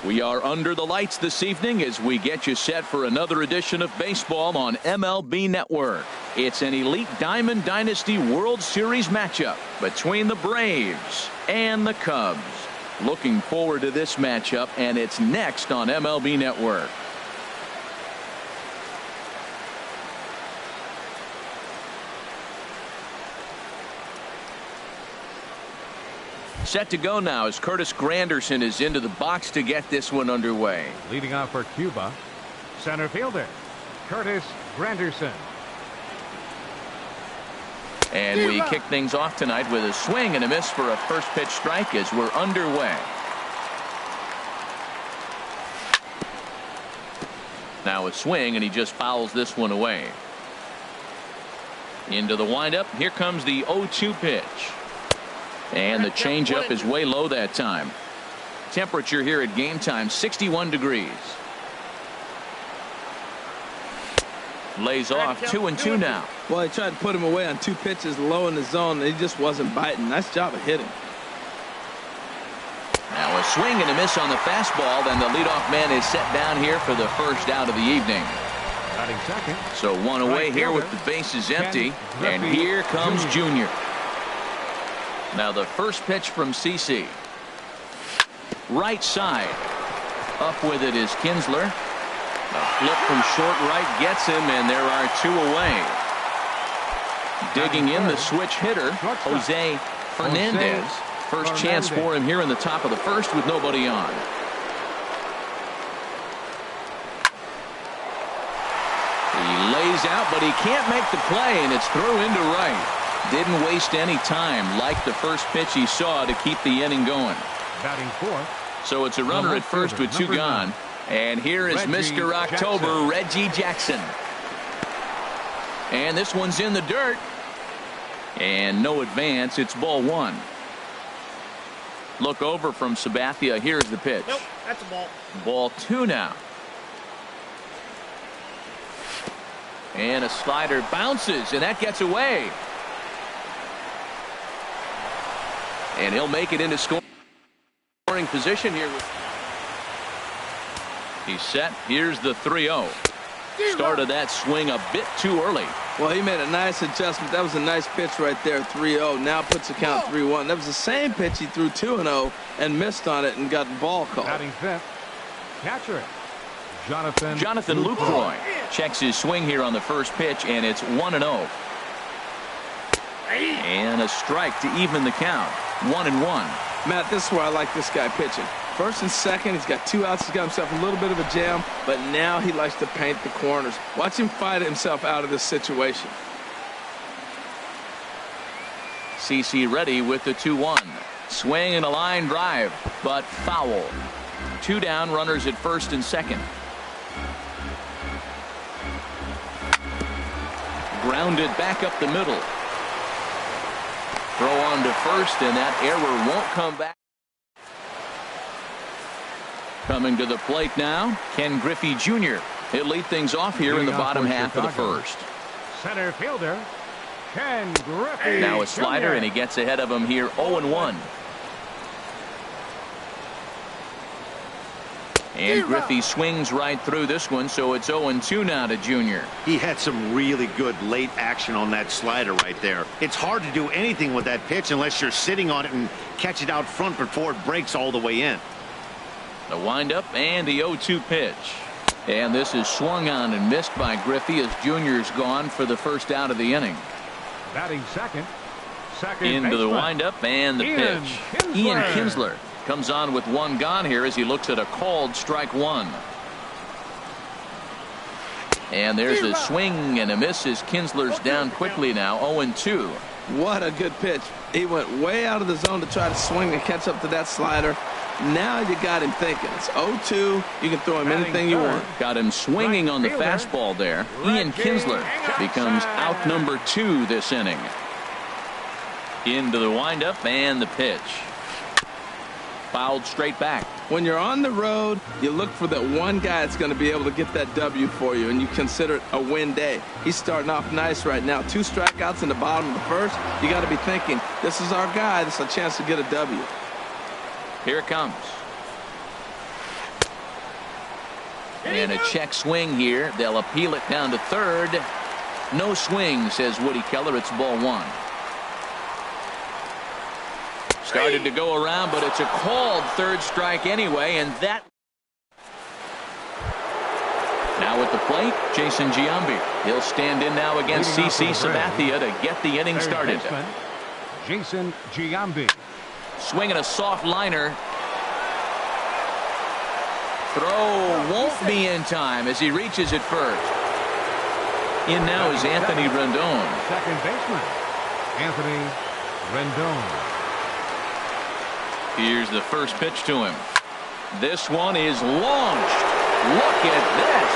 We are under the lights this evening as we get you set for another edition of baseball on MLB Network. It's an Elite Diamond Dynasty World Series matchup between the Braves and the Cubs. Looking forward to this matchup, and it's next on MLB Network. Set to go now as Curtis Granderson is into the box to get this one underway. Leading off for Cuba, center fielder Curtis Granderson. And we kick things off tonight with a swing and a miss for a first pitch strike as we're underway. Now a swing, and he just fouls this one away. Into the windup. Here comes the 0-2 pitch. And the changeup is way low that time. Temperature here at game time, 61 degrees. Lays off 2-2 now. Well, he tried to put him away on 2 pitches low in the zone, and he just wasn't biting. Nice job of hitting. Now a swing and a miss on the fastball. Then the leadoff man is set down here for the first out of the evening. So one away here with the bases empty. And here comes Junior. Now the first pitch from CC. Right side. Up with it is Kinsler. A flip from short right gets him, and there are 2 away. Digging in the switch hitter, Jose Fernandez. First chance for him here in the top of the first with nobody on. He lays out, but he can't make the play, and it's through into right. Didn't waste any time like the first pitch he saw to keep the inning going. Batting fourth. So it's a runner at first with 2 gone. And here is Mr. October, Reggie Jackson. And this one's in the dirt. And no advance. It's ball 1. Look over from Sabathia. Here's the pitch. Nope, that's a ball. Ball 2 now. And a slider bounces, and that gets away. And he'll make it into scoring position here. He's set. Here's the 3-0. Started that swing a bit too early. Well, he made a nice adjustment. That was a nice pitch right there, 3-0. Now puts the count 3-1. That was the same pitch he threw 2-0 and missed on it and got the ball called. Batting fifth, catcher Jonathan Lucroy checks his swing here on the first pitch, and it's 1-0. And a strike to even the count. 1-1. Matt, this is where I like this guy pitching. First and second, he's got 2 outs. He's got himself a little bit of a jam, but now he likes to paint the corners. Watch him fight himself out of this situation. CC ready with the 2-1. Swing and a line drive, but foul. 2 down, runners at first and second. Grounded back up the middle. Throw on to first, and that error won't come back. Coming to the plate now, Ken Griffey Jr. He'll lead things off here in the bottom half of the first. Center fielder Ken Griffey. Now a slider, and he gets ahead of him here, 0-1. And Griffey swings right through this one, so it's 0-2 now to Junior. He had some really good late action on that slider right there. It's hard to do anything with that pitch unless you're sitting on it and catch it out front before it breaks all the way in. The windup and the 0-2 pitch. And this is swung on and missed by Griffey as Junior's gone for the first out of the inning. Batting second into the windup and the pitch. Ian Kinsler comes on with 1 gone here as he looks at a called strike 1. And there's a swing and a miss as Kinsler's down quickly now, 0-2. What a good pitch. He went way out of the zone to try to swing and catch up to that slider. Now you got him thinking. It's 0-2. You can throw him anything you want. Got him swinging on the fastball there. Ian Kinsler becomes out number 2 this inning. Into the windup and the pitch. Fouled straight back. When you're on the road, you look for that one guy that's going to be able to get that W for you, and you consider it a win day. He's starting off nice right now. 2 strikeouts in the bottom of the first. You got to be thinking, this is our guy. This is a chance to get a W. Here it comes. And a check swing here. They'll appeal it down to third. No swing, says Woody Keller. It's ball one. Started to go around, but it's a called third strike anyway, and that. Now at the plate, Jason Giambi. He'll stand in now against CC Sabathia to get the inning started. Jason Giambi. Swinging a soft liner. Throw won't be in time as he reaches it first. In now is Anthony Rendon. Second baseman, Anthony Rendon. Here's the first pitch to him. This one is launched. Look at this.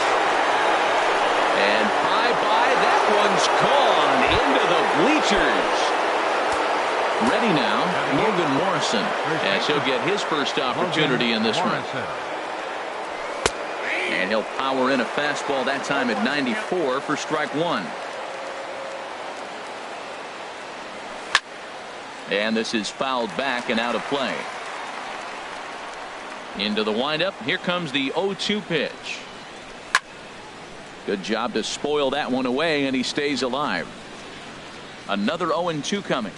And bye-bye, that one's gone into the bleachers. Ready now, Logan Morrison, as he'll get his first opportunity in this one. And he'll power in a fastball that time at 94 for strike one. And this is fouled back and out of play. Into the windup. Here comes the 0-2 pitch. Good job to spoil that one away, and he stays alive. Another 0-2 coming.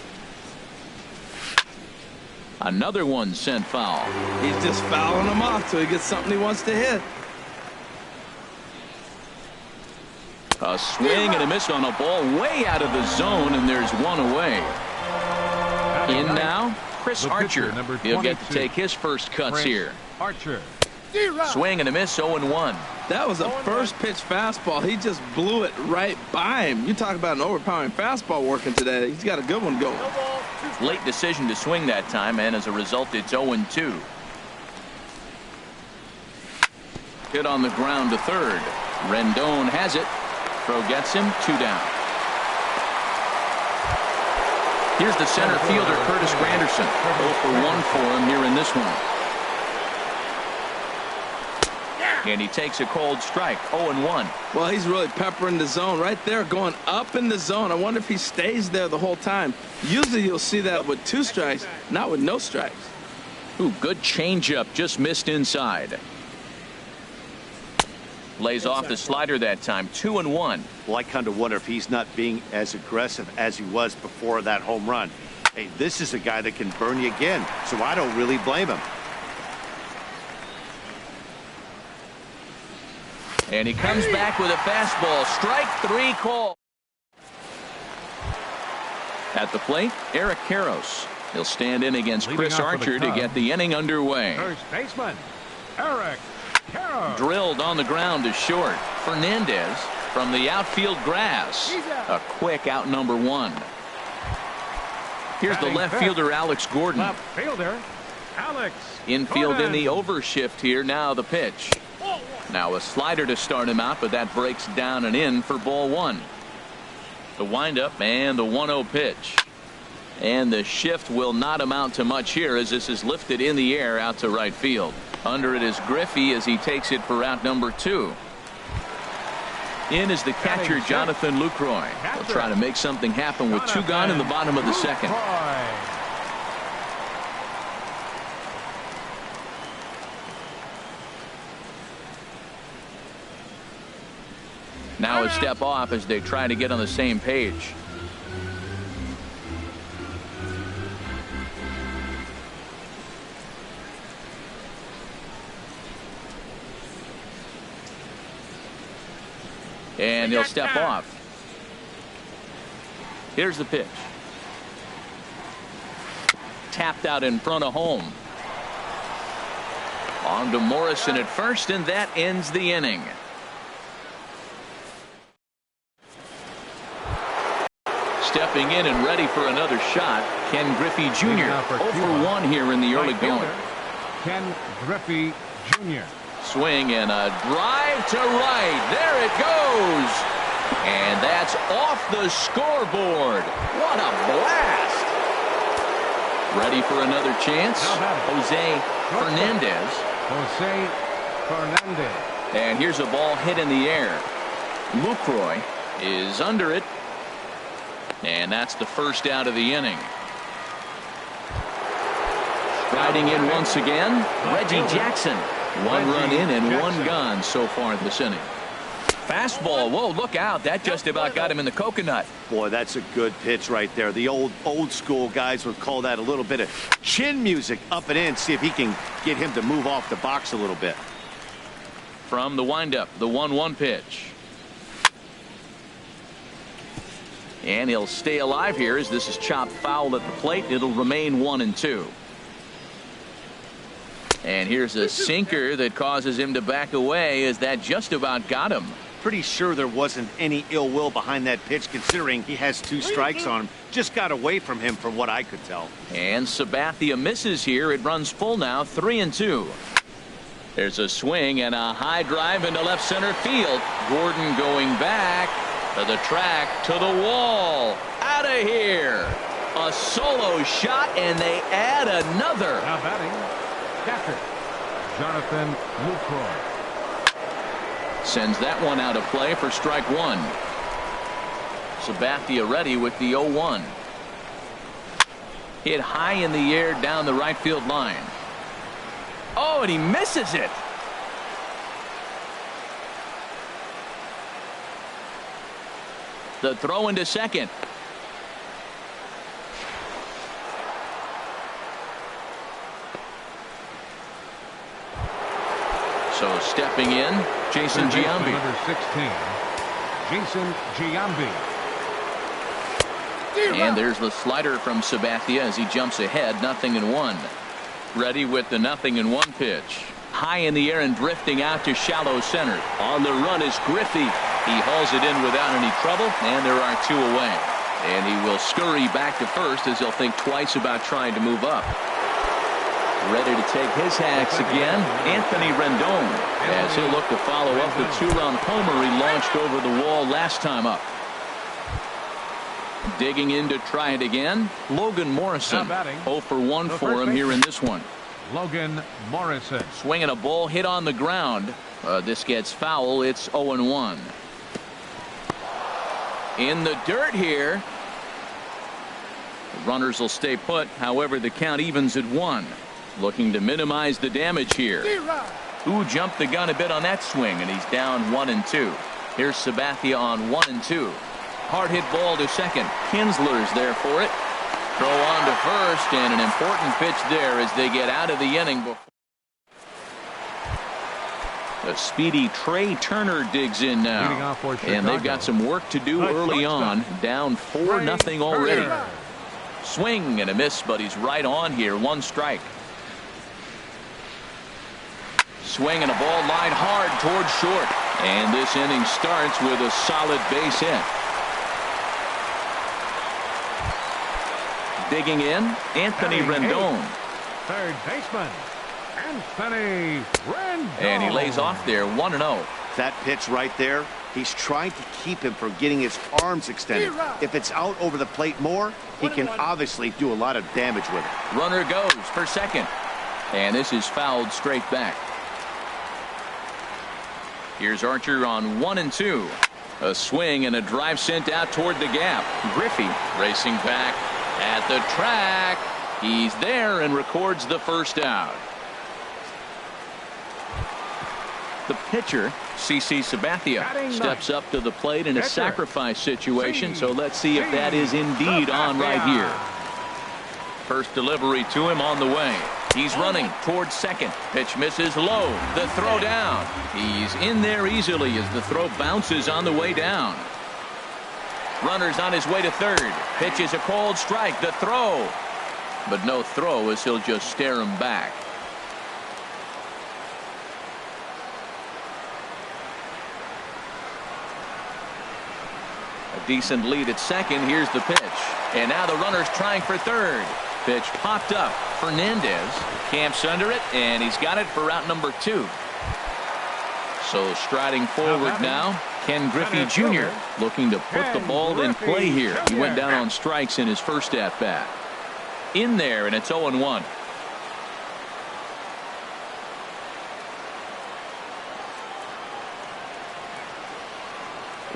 Another one sent foul. He's just fouling them off till he gets something he wants to hit. A swing and a miss on a ball way out of the zone, and there's one away. In now, Chris Archer. He'll get to take his first cuts here. Archer. Swing and a miss, 0-1. That was a first pitch fastball. He just blew it right by him. You talk about an overpowering fastball working today. He's got a good one going. Late decision to swing that time, and as a result, it's 0-2. Hit on the ground to third. Rendon has it. Throw gets him, 2 down. Here's the center fielder, Curtis Granderson. 0 for 1 for him here in this one. And he takes a cold strike, 0-1. Well, he's really peppering the zone right there, going up in the zone. I wonder if he stays there the whole time. Usually you'll see that with 2 strikes, not with no strikes. Ooh, good changeup, just missed inside. Lays off the slider that time, 2-1. Well, I kind of wonder if he's not being as aggressive as he was before that home run. Hey, this is a guy that can burn you again, so I don't really blame him. And he comes back with a fastball. Strike 3 call. At the plate, Eric Karros. He'll stand in against Chris Archer to get the inning underway. First baseman, Eric Karros. Drilled on the ground to short. Fernandez from the outfield grass. A quick out number 1. Here's the left fielder, Alex Gordon. Left fielder, Alex Infield Gordon. in the overshift here. Now the pitch. Now a slider to start him out, but that breaks down and in for ball 1. The windup and the 1-0 pitch. And the shift will not amount to much here as this is lifted in the air out to right field. Under it is Griffey as he takes it for out number 2. In is the catcher, Jonathan Lucroy. He'll try to make something happen with 2 gone in the bottom of the second. Now a step off as they try to get on the same page. And he'll step off. Here's the pitch. Tapped out in front of home. On to Morrison at first, and that ends the inning. Stepping in and ready for another shot, Ken Griffey Jr. 0 for 1 here in the early going. Ken Griffey Jr. Swing and a drive to right. There it goes. And that's off the scoreboard. What a blast. Ready for another chance. Jose Fernandez. Jose Fernandez. And here's a ball hit in the air. Lucroy is under it. And that's the first out of the inning. Riding in once again, Reggie Jackson. One run in and one gone so far this inning. Fastball. Whoa, look out. That just about got him in the coconut. Boy, that's a good pitch right there. The old school guys would call that a little bit of chin music up and in. See if he can get him to move off the box a little bit. From the windup, the 1-1 pitch. And he'll stay alive here as this is chopped foul at the plate. It'll remain 1-2. And here's a sinker that causes him to back away as that just about got him. Pretty sure there wasn't any ill will behind that pitch considering he has 2 strikes on him. Just got away from him from what I could tell. And Sabathia misses here. It runs full now, 3-2. There's a swing and a high drive into left center field. Gordon going back to the track, to the wall. Out of here. A solo shot, and they add another. Now batting, catcher Jonathan Lucroy. Sends that one out of play for strike 1. Sabathia ready with the 0-1. Hit high in the air down the right field line. Oh, and he misses it. The throw into second. So stepping in, Jason Giambi. Number 16, Jason Giambi. And there's the slider from Sabathia as he jumps ahead, 0-1. Ready with the 0-1 pitch. High in the air and drifting out to shallow center. On the run is Griffey. He hauls it in without any trouble, and there are 2 away. And he will scurry back to first as he'll think twice about trying to move up. Ready to take his hacks again, Anthony Rendon, as he'll look to follow up the 2-run homer he launched over the wall last time up. Digging in to try it again, Logan Morrison. 0 for 1 for him here in this one. Logan Morrison. Swinging a ball hit on the ground. This gets foul. It's 0-1. In the dirt here. The runners will stay put. However, the count evens at 1. Looking to minimize the damage here. Who jumped the gun a bit on that swing, and he's down 1-2. Here's Sabathia on 1-2. Hard hit ball to second. Kinsler's there for it. Throw on to first, and an important pitch there as they get out of the inning. The speedy Trey Turner digs in now, and they've got some work to do early on. Down 4-0 already. Swing and a miss, but he's right on here. 1 strike. Swing and a ball lined hard towards short. And this inning starts with a solid base hit. Digging in, Anthony Rendon. Third baseman, Anthony Rendon. And he lays off there, 1-0. That pitch right there, he's trying to keep him from getting his arms extended. If it's out over the plate more, he can obviously do a lot of damage with it. Runner goes for second. And this is fouled straight back. Here's Archer on 1-2. A swing and a drive sent out toward the gap. Griffey racing back at the track. He's there and records the first out. The pitcher, CC Sabathia, steps up to the plate in a sacrifice situation. So let's see if that is indeed on right here. First delivery to him on the way. He's running towards second. Pitch misses low. The throw down. He's in there easily as the throw bounces on the way down. Runner's on his way to third. Pitch is a cold strike. The throw. But no throw as he'll just stare him back. A decent lead at second. Here's the pitch. And now the runner's trying for third. Pitch popped up. Fernandez camps under it, and he's got it for out number 2. So striding forward now, Ken Griffey Jr. looking to put the ball in play here. He went down on strikes in his first at-bat. In there, and it's 0-1.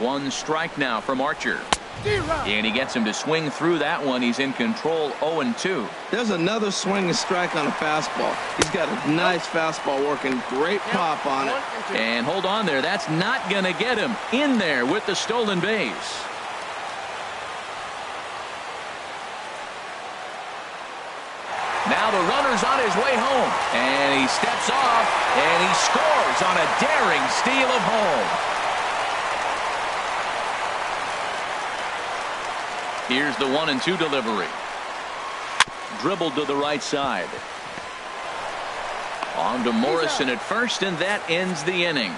One strike now from Archer. And he gets him to swing through that one. He's in control, 0-2. There's another swinging strike on a fastball. He's got a nice fastball working. Great pop on it. And hold on there. That's not going to get him in there with the stolen base. Now the runner's on his way home. And he steps off, and he scores on a daring steal of home. Here's the 1-2 delivery. Dribbled to the right side. On to Morrison at first, and that ends the inning.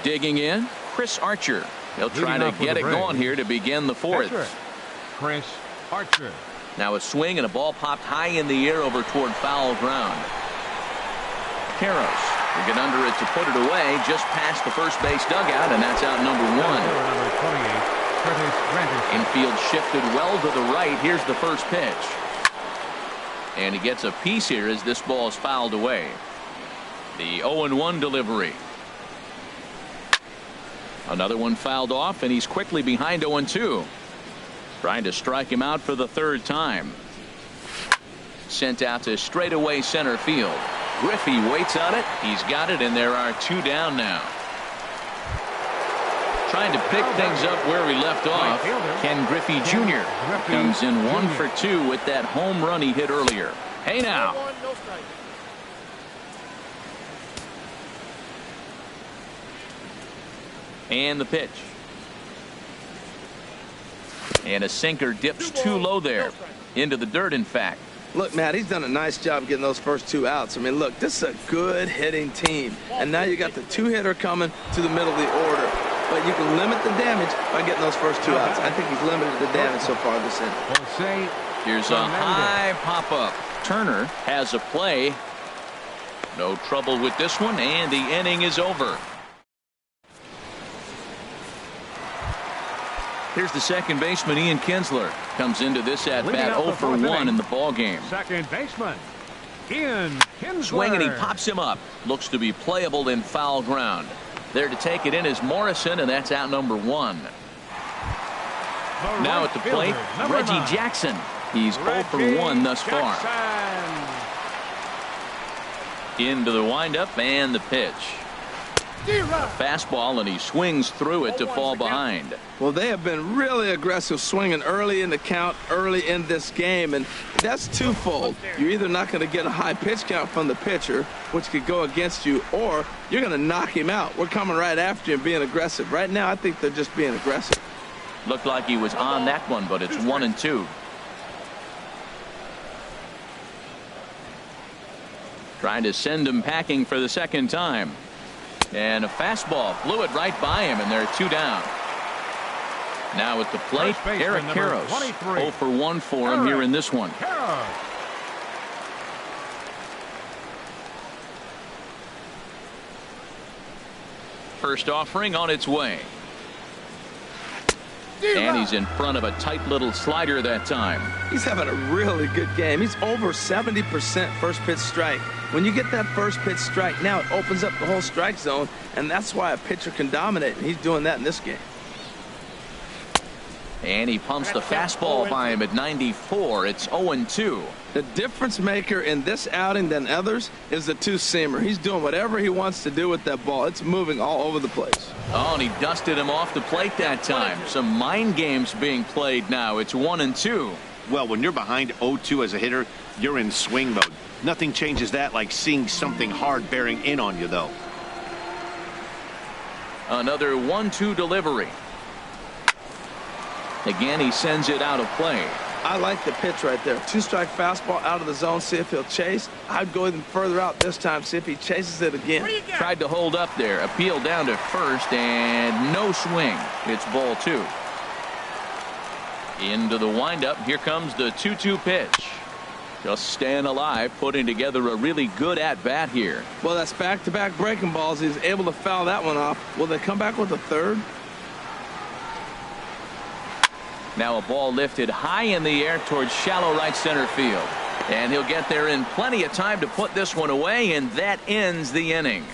Digging in, Chris Archer. He'll try to get it going here to begin the fourth. Chris Archer. Now a swing and a ball popped high in the air over toward foul ground. Karros will get under it to put it away just past the first base dugout, and that's out number 1. Infield shifted well to the right. Here's the first pitch. And he gets a piece here as this ball is fouled away. The 0-1 delivery. Another one fouled off, and he's quickly behind 0-2. Trying to strike him out for the third time. Sent out to straightaway center field. Griffey waits on it. He's got it, and there are 2 down now. Trying to pick things up where we left off. Ken Griffey Jr. comes in 1 for 2 with that home run he hit earlier. Hey now. And the pitch. And a sinker dips too low there. Into the dirt, in fact. Look, Matt, he's done a nice job getting those first 2 outs. I mean, look, this is a good hitting team. And now you got the 2-hitter coming to the middle of the order. But you can limit the damage by getting those first 2 outs. I think he's limited the damage so far this inning. Here's a high pop-up. Turner has a play. No trouble with this one, and the inning is over. Here's the second baseman, Ian Kinsler. Comes into this at-bat 0 for 1 in the ballgame. Second baseman, Ian Kinsler. Swing, and he pops him up. Looks to be playable in foul ground. There to take it in is Morrison, and that's out number 1. Now at the plate, Reggie Jackson. He's 0 for 1 thus far. Into the windup and the pitch. Fastball, and he swings through it to fall behind. Well, they have been really aggressive swinging early in the count, early in this game, and that's twofold. You're either not going to get a high pitch count from the pitcher, which could go against you, or you're going to knock him out. We're coming right after you and being aggressive. Right now, I think they're just being aggressive. Looked like he was on that one, but it's 1-2. Trying to send him packing for the second time. And a fastball flew it right by him, and there are 2 down. Now at the plate, Eric Karros. 0 for 1 for him here in this one. First offering on its way. And he's in front of a tight little slider that time. He's having a really good game. He's over 70% first pitch strike. When you get that first pitch strike, now it opens up the whole strike zone, and that's why a pitcher can dominate, and he's doing that in this game. And he pumps the fastball by him at 94. It's 0-2. The difference maker in this outing than others is the 2-seamer. He's doing whatever he wants to do with that ball. It's moving all over the place. Oh, and he dusted him off the plate that time. Some mind games being played now. It's 1-2. Well, when you're behind 0-2 as a hitter, you're in swing mode. Nothing changes that like seeing something hard bearing in on you, though. Another 1-2 delivery. Again, he sends it out of play. I like the pitch right there. 2-strike fastball out of the zone. See if he'll chase. I'd go even further out this time. See if he chases it again. Tried to hold up there. Appeal down to first, and no swing. It's ball 2. Into the windup. Here comes the 2-2 pitch. Just staying alive, putting together a really good at-bat here. Well, that's back-to-back breaking balls. He's able to foul that one off. Will they come back with a third? Now a ball lifted high in the air towards shallow right center field. And he'll get there in plenty of time to put this one away, and that ends the inning.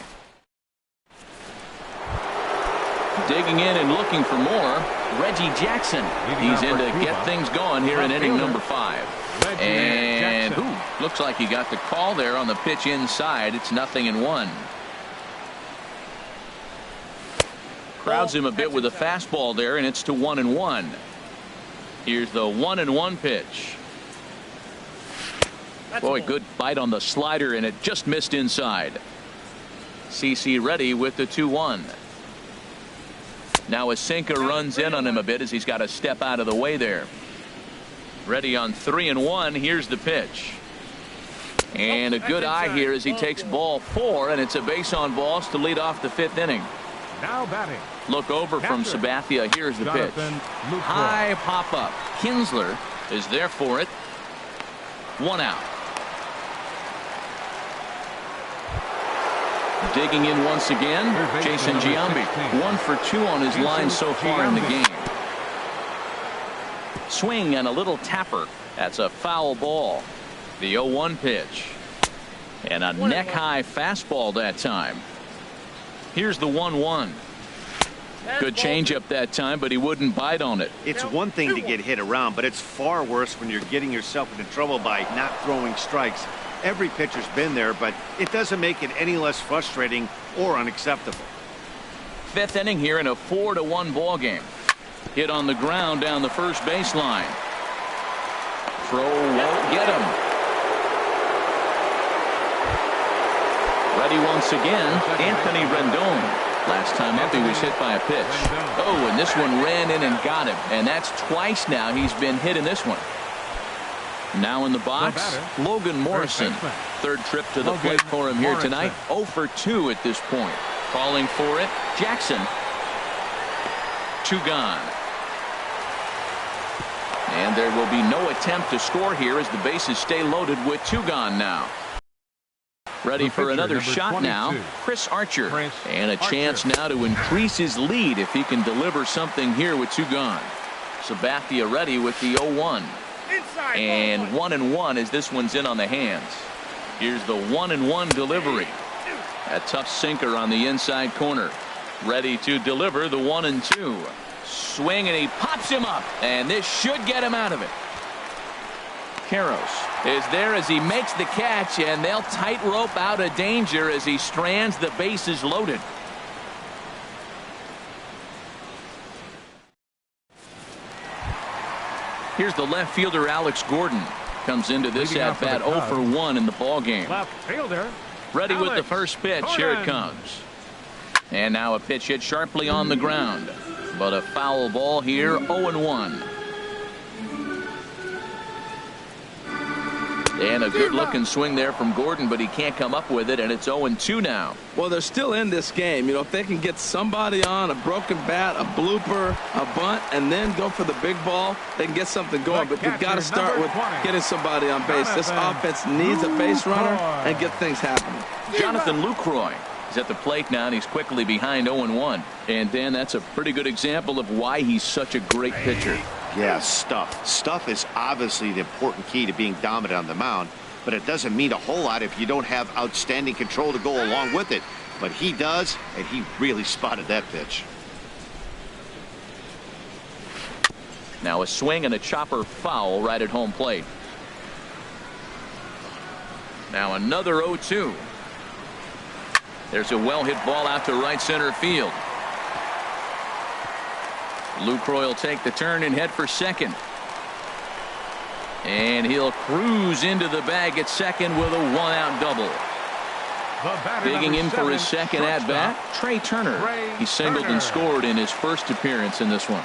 Digging in and looking for more, Reggie Jackson. He's in to get things going here in inning number 5. And looks like he got the call there on the pitch inside. It's 0-1. Crowds him a bit with a fastball there, and it's to 1-1. Here's the 1-1 pitch. Boy, good bite on the slider, and it just missed inside. CC ready with the 2-1. Now a sinker runs in on him a bit as he's got to step out of the way there. Ready on 3-1. Here's the pitch. And a good eye here as he takes ball 4, and it's a base on balls to lead off the 5th inning. Now batting. Look over from Sabathia. Here's the pitch. High pop up. Kinsler is there for it. 1 out. Digging in once again, Jason Giambi. 1 for 2 on his line so far in the game. Swing and a little tapper. That's a foul ball. The 0-1 pitch. And a neck-high fastball that time. Here's the 1-1. Good changeup that time, but he wouldn't bite on it. It's one thing to get hit around, but it's far worse when you're getting yourself into trouble by not throwing strikes. Every pitcher's been there, but it doesn't make it any less frustrating or unacceptable. 5th inning here in a 4-1 ball game. Hit on the ground down the first baseline. Throw won't get him. Ready once again, Anthony Rendon. Last time up he was hit by a pitch. Oh, and this one ran in and got him. And that's twice now he's been hit in this one. Now in the box, Logan Morrison. 3rd trip to the plate for him here tonight. 0 for 2 at this point. Calling for it, Jackson. 2 gone. And there will be no attempt to score here as the bases stay loaded with 2 gone now. Ready for another shot now, Chris Archer. And a chance now to increase his lead if he can deliver something here with 2 gone. Sabathia ready with the 0-1. And 1-1 as this one's in on the hands. Here's the 1-1 delivery. A tough sinker on the inside corner. Ready to deliver the 1-2. Swing, and he pops him up. And this should get him out of it. Karros is there as he makes the catch, and they'll tightrope out of danger as he strands the bases loaded. Here's the left fielder, Alex Gordon. Comes into this at bat 0 for 1 in the ball game. Left fielder. Ready with the first pitch. Here it comes. And now a pitch hit sharply on the ground. But a foul ball here, 0-1. And a good-looking swing there from Gordon, but he can't come up with it, and it's 0-2 now. Well, they're still in this game. You know, if they can get somebody on, a broken bat, a blooper, a bunt, and then go for the big ball, they can get something going. But you've got to start with getting somebody on base. This offense needs a base runner and get things happening. Jonathan Lucroy is at the plate now, and he's quickly behind 0-1. And, Dan, that's a pretty good example of why he's such a great pitcher. Yeah, stuff. Stuff is obviously the important key to being dominant on the mound, but it doesn't mean a whole lot if you don't have outstanding control to go along with it. But he does, and he really spotted that pitch. Now a swing and a chopper foul right at home plate. Now another 0-2. There's a well-hit ball out to right center field. Lucroy will take the turn and head for second. And he'll cruise into the bag at second with a 1-out double. Digging in for his second at-bat, Trey Turner. He singled and scored in his first appearance in this one.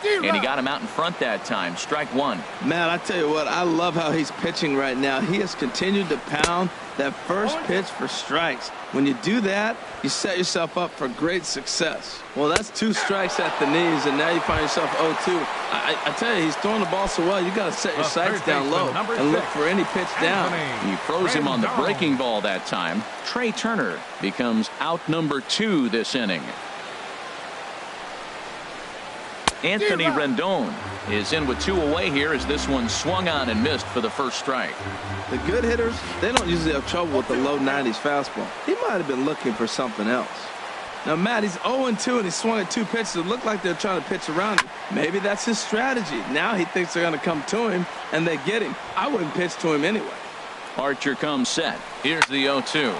And he got him out in front that time. Strike 1. Man, I tell you what, I love how he's pitching right now. He has continued to pound that first pitch for strikes. When you do that, you set yourself up for great success. Well, that's 2 strikes at the knees, and now you find yourself 0-2. I tell you, he's throwing the ball so well, you got to set your sights down low and look for any pitch down. He froze him on the breaking ball that time. Trey Turner becomes out number 2 this inning. Anthony Rendon is in with 2 away here as this one swung on and missed for the first strike. The good hitters, they don't usually have trouble with the low 90s fastball. He might have been looking for something else. Now, Matt, he's 0-2, and he swung at 2 pitches. It looked like they're trying to pitch around him. Maybe that's his strategy. Now he thinks they're going to come to him, and they get him. I wouldn't pitch to him anyway. Archer comes set. Here's the 0-2.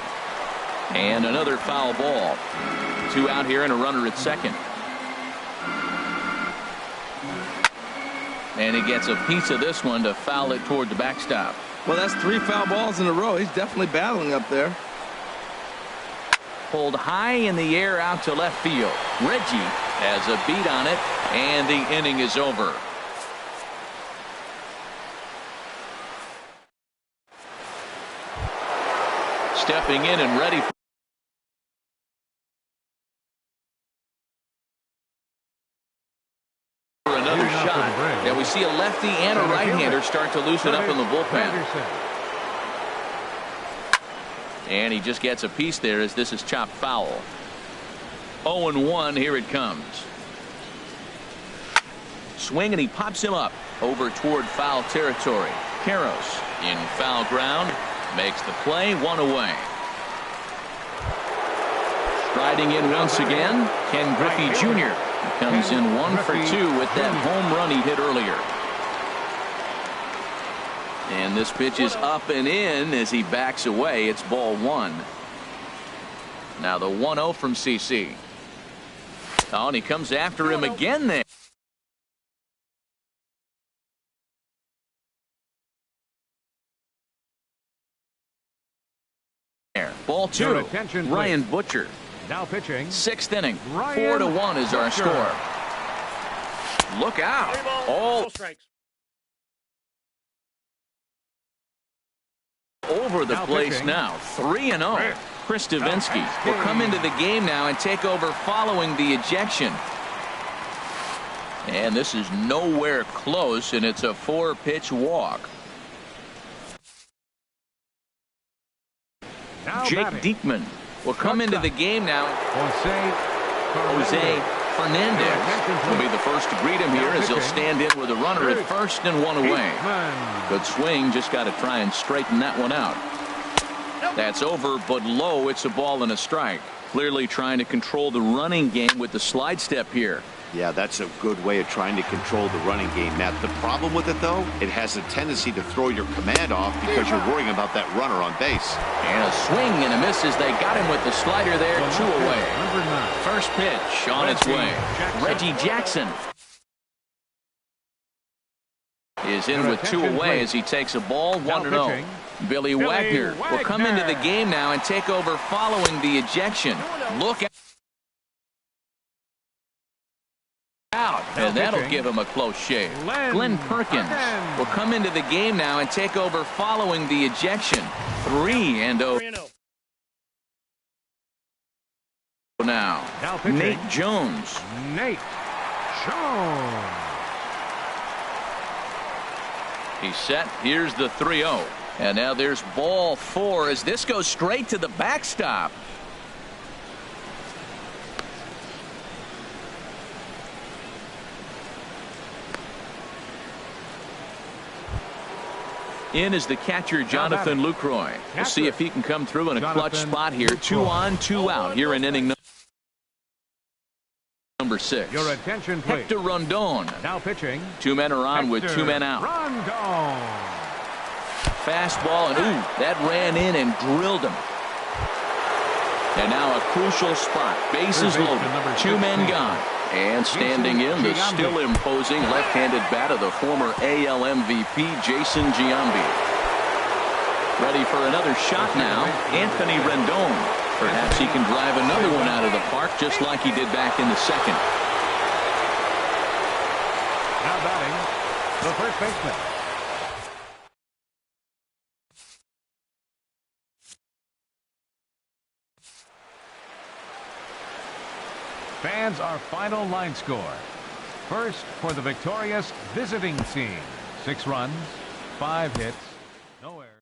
And another foul ball. 2 out here and a runner at second. And he gets a piece of this one to foul it toward the backstop. Well, that's 3 foul balls in a row. He's definitely battling up there. Pulled high in the air out to left field. Reggie has a beat on it, and the inning is over. Stepping in and ready for another shot. Now we see a lefty and a right-hander start to loosen up in the bullpen. And he just gets a piece there as this is chopped foul. 0-1, here it comes. Swing, and he pops him up over toward foul territory. Karros in foul ground, makes the play, 1 away. Striding in once again, Ken Griffey Jr. comes in 1 for 2 with that home run he hit earlier. And this pitch is up and in as he backs away. It's ball 1. Now the 1-0 from CC. Oh, and he comes after him again there. Ball 2. Ryan Butcher. Now pitching. 6th inning. 4-1 is our score. Look out. All over the place now. 3-0. Chris Davinsky will come into the game now and take over following the ejection. And this is nowhere close, and it's a 4-pitch walk. Jake Diekman will come into the game now. Jose Fernandez will be the first to greet him here as he'll stand in with a runner at first and 1 away. Good swing, just got to try and straighten that one out. That's over, but low. It's a ball and a strike. Clearly trying to control the running game with the slide step here. Yeah, that's a good way of trying to control the running game, Matt. The problem with it, though, it has a tendency to throw your command off because you're worrying about that runner on base. And a swing and a miss as they got him with the slider there. 2 away. First pitch on its way. Reggie Jackson is in with 2 away as he takes a ball. 1-0. Billy Wagner will come into the game now and take over following the ejection. Look out, and that'll give him a close shave. Glenn Perkins will come into the game now and take over following the ejection. 3-0 now. Nate Jones. He's set. Here's the 3-0. And now there's ball 4 as this goes straight to the backstop. In is the catcher, Jonathan Lucroy. We'll see if he can come through in a clutch spot here. 2 on, 2 out here in inning number 6. Your attention, please. Hector Rondon. Now pitching. 2 men are on with 2 men out. Rondon. Fastball, and ooh, that ran in and drilled him. And now a crucial spot. Bases loaded. 2 men gone. And standing in, the still imposing left-handed bat of the former AL MVP, Jason Giambi. Ready for another shot now, Anthony Rendon. Perhaps he can drive another one out of the park just like he did back in the second. Now batting, the first baseman. Fans, our final line score. First for the victorious visiting team. 6 runs, 5 hits, no errors.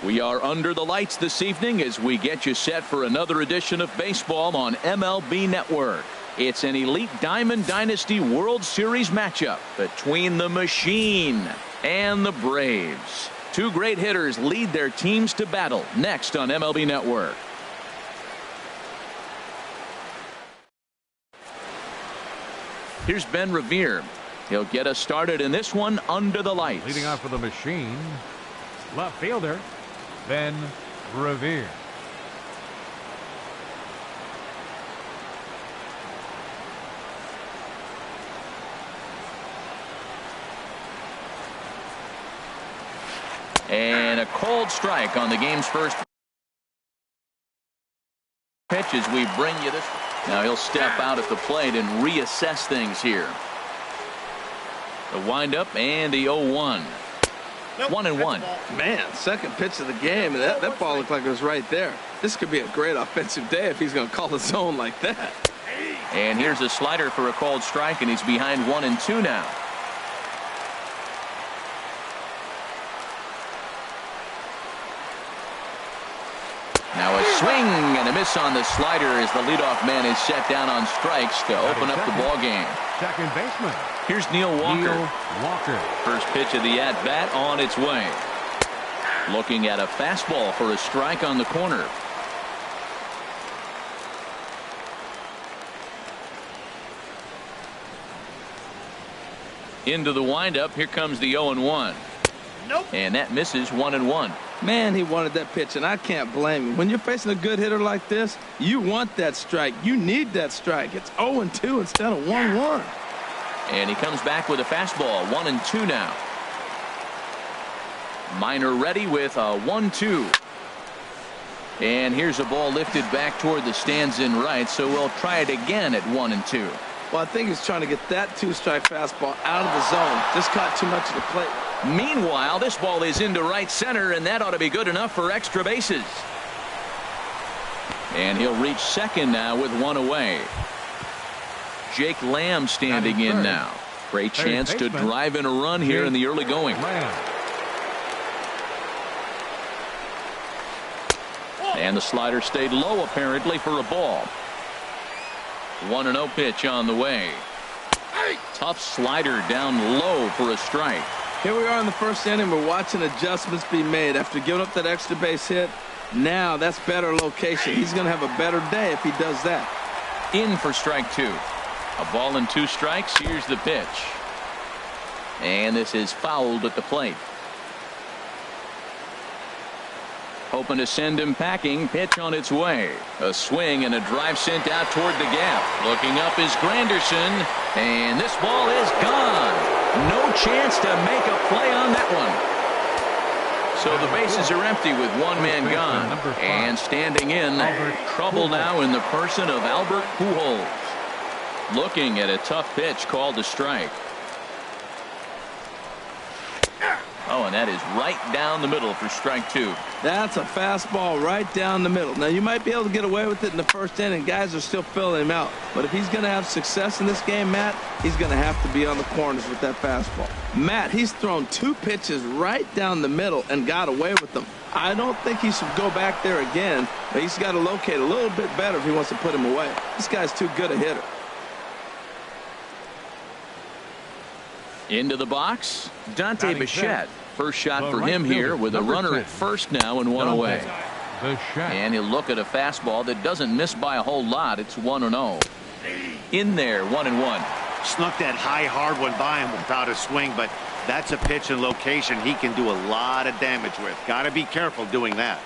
We are under the lights this evening as we get you set for another edition of baseball on MLB Network. It's an Elite Diamond Dynasty World Series matchup between the Machine and the Braves. Two great hitters lead their teams to battle next on MLB Network. Here's Ben Revere. He'll get us started in this one under the lights. Leading off for the Machine, left fielder Ben Revere. And a cold strike on the game's first pitch as we bring you this. Now he'll step out at the plate and reassess things here. The windup and the 0-1. 1-1. Man, second pitch of the game, and that ball looked like it was right there. This could be a great offensive day if he's going to call the zone like that. And here's a slider for a called strike, and he's behind 1-2 now. Now a swing and a miss on the slider as the leadoff man is set down on strikes to open up the ball game. Second baseman. Here's Neil Walker. First pitch of the at-bat on its way. Looking at a fastball for a strike on the corner. Into the windup. Here comes the 0-1. Nope. And that misses 1-1. Man, he wanted that pitch, and I can't blame him. When you're facing a good hitter like this, you want that strike. You need that strike. It's 0-2 instead of 1-1. And he comes back with a fastball. 1-2 now. Minor ready with a 1-2. And here's a ball lifted back toward the stands in right, so we'll try it again at 1-2. Well, I think he's trying to get that two-strike fastball out of the zone. Just caught too much of the plate. Meanwhile, this ball is into right center, and that ought to be good enough for extra bases. And he'll reach second now with one away. Jake Lamb standing in now. Great chance to drive in a run here in the early going. And the slider stayed low apparently for a ball. 1-0 pitch on the way. Tough slider down low for a strike. Here we are in the first inning. We're watching adjustments be made after giving up that extra base hit. Now that's better location. He's going to have a better day if he does that. In for strike two. A ball and 2 strikes. Here's the pitch. And this is fouled at the plate. Hoping to send him packing. Pitch on its way. A swing and a drive sent out toward the gap. Looking up is Granderson. And this ball is gone. No chance to make a play on that one. So the bases are empty with one man gone. And standing in, trouble now in the person of Albert Pujols. Looking at a tough pitch called a strike. Oh, and that is right down the middle for strike 2. That's a fastball right down the middle. Now, you might be able to get away with it in the first inning. Guys are still filling him out. But if he's going to have success in this game, Matt, he's going to have to be on the corners with that fastball. Matt, he's thrown 2 pitches right down the middle and got away with them. I don't think he should go back there again, but he's got to locate a little bit better if he wants to put him away. This guy's too good a hitter. Into the box, Dante Bichette. First shot for him here with a runner at first now and one away. And he'll look at a fastball that doesn't miss by a whole lot. It's 1-0. In there, 1-1. Snuck that high, hard one by him without a swing, but that's a pitch and location he can do a lot of damage with. Got to be careful doing that.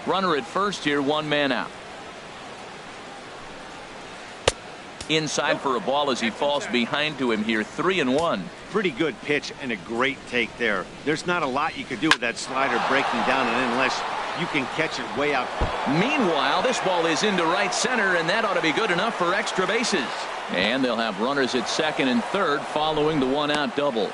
Runner at first here, 1 man out. Inside for a ball as he falls behind to him here. 3-1. Pretty good pitch and a great take there. There's not a lot you could do with that slider breaking down and in unless you can catch it way out. Meanwhile, this ball is into right center, and that ought to be good enough for extra bases. And they'll have runners at second and third following the 1-out double.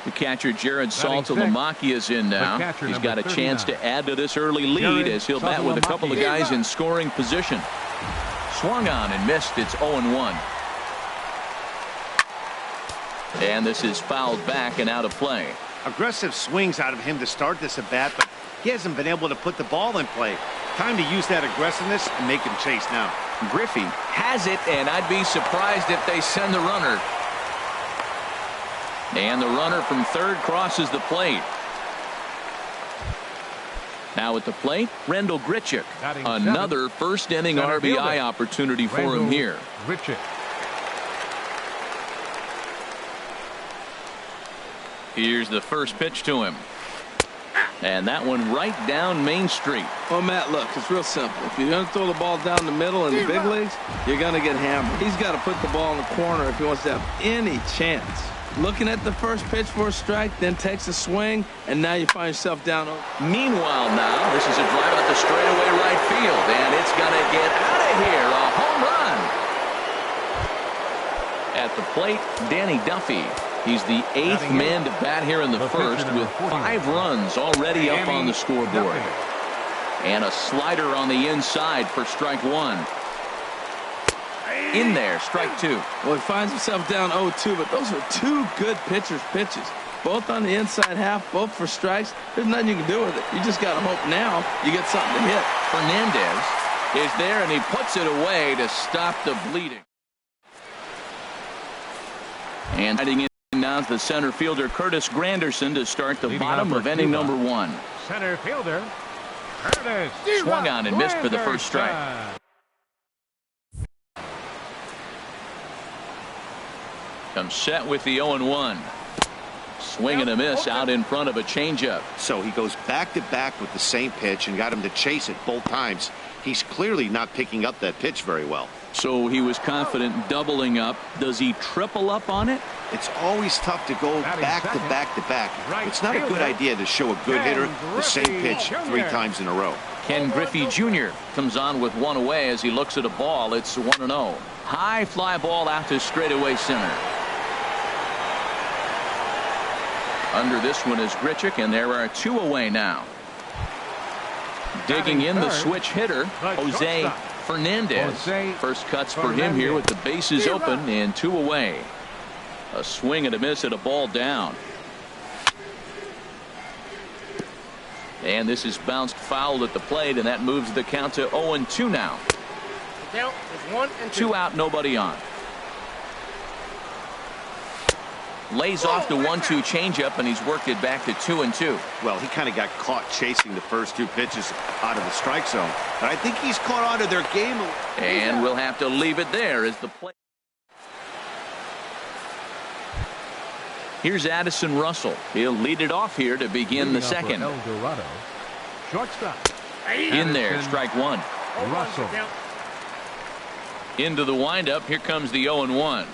The catcher Jared Saltalamacchia is in now. He's got a chance to add to this early lead as he'll bat with a couple of guys in scoring position. Swung on and missed. It's 0-1. And this is fouled back and out of play. Aggressive swings out of him to start this at bat, but he hasn't been able to put the ball in play. Time to use that aggressiveness and make him chase now. Griffey has it, and I'd be surprised if they send the runner. And the runner from third crosses the plate. Now at the plate, Rendell Grichuk. Another first inning RBI opportunity for him here. Grichuk. Here's the first pitch to him. And that one right down Main Street. Well, Matt, look, it's real simple. If you're going to throw the ball down the middle in the big leagues, you're going to get hammered. He's got to put the ball in the corner if he wants to have any chance. Looking at the first pitch for a strike, then takes a swing, and now you find yourself down. Meanwhile now, this is a drive out the straightaway right field, and it's going to get out of here. A home run. At the plate, Danny Duffy. He's the 8th man to bat here in the first with 5 runs already up on the scoreboard. And a slider on the inside for strike 1. In there, strike 2. Well, he finds himself down 0-2, but those are 2 good pitchers' pitches. Both on the inside half, both for strikes. There's nothing you can do with it. You just got to hope now you get something to hit. Fernandez is there, and he puts it away to stop the bleeding. And heading in now is the center fielder Curtis Granderson to start the bottom of inning number 1. Center fielder Curtis. Swung on and missed for the first strike. Comes set with the 0-1. Swing and a miss out in front of a changeup. So he goes back-to-back with the same pitch and got him to chase it both times. He's clearly not picking up that pitch very well. So he was confident doubling up. Does he triple up on it? It's always tough to go back-to-back-to-back. It's not a good idea to show a good hitter the same pitch 3 times in a row. Ken Griffey Jr. comes on with 1 away as he looks at a ball. It's 1-0. High fly ball out to straightaway center. Under this one is Grichuk, and there are 2 away now. Digging in the switch hitter, Jose Fernandez. First cuts for him here with the bases open and 2 away. A swing and a miss at a ball down. And this is bounced foul at the plate, and that moves the count to 0-2 now. 2 out, nobody on. Lays off the 1-2 changeup, and he's worked it back to 2-2. Well, he kind of got caught chasing the first 2 pitches out of the strike zone. But I think he's caught on to their game. And we'll have to leave it there as the play. Here's Addison Russell. He'll lead it off here to begin the second. El Dorado. Shortstop. In there, strike 1. Russell. Into the windup. Here comes the 0-1.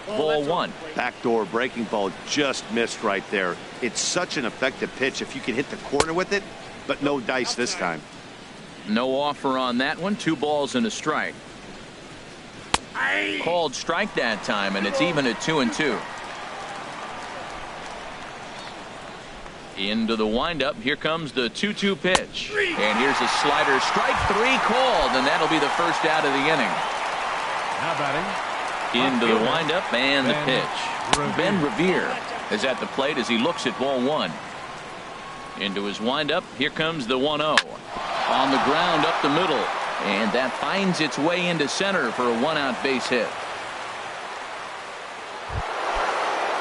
Ball 1. Backdoor breaking ball just missed right there. It's such an effective pitch if you can hit the corner with it, but no dice this time. No offer on that one. 2 balls and a strike. Called strike that time, and it's even at 2-2. Into the windup. Here comes the 2-2 pitch. And here's a slider. Strike 3 called, and that'll be the first out of the inning. Now batting. Into the windup and the pitch. Ben Revere is at the plate as he looks at ball 1. Into his windup. Here comes the 1-0. On the ground up the middle. And that finds its way into center for a 1-out base hit.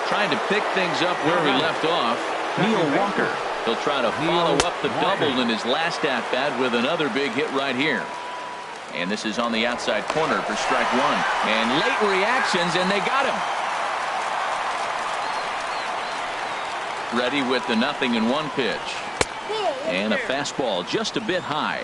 Trying to pick things up where we left off. Neil Walker. He'll try to follow up the double in his last at-bat with another big hit right here. And this is on the outside corner for strike 1. And late reactions, and they got him. Ready with the 0-1 pitch. And a fastball just a bit high.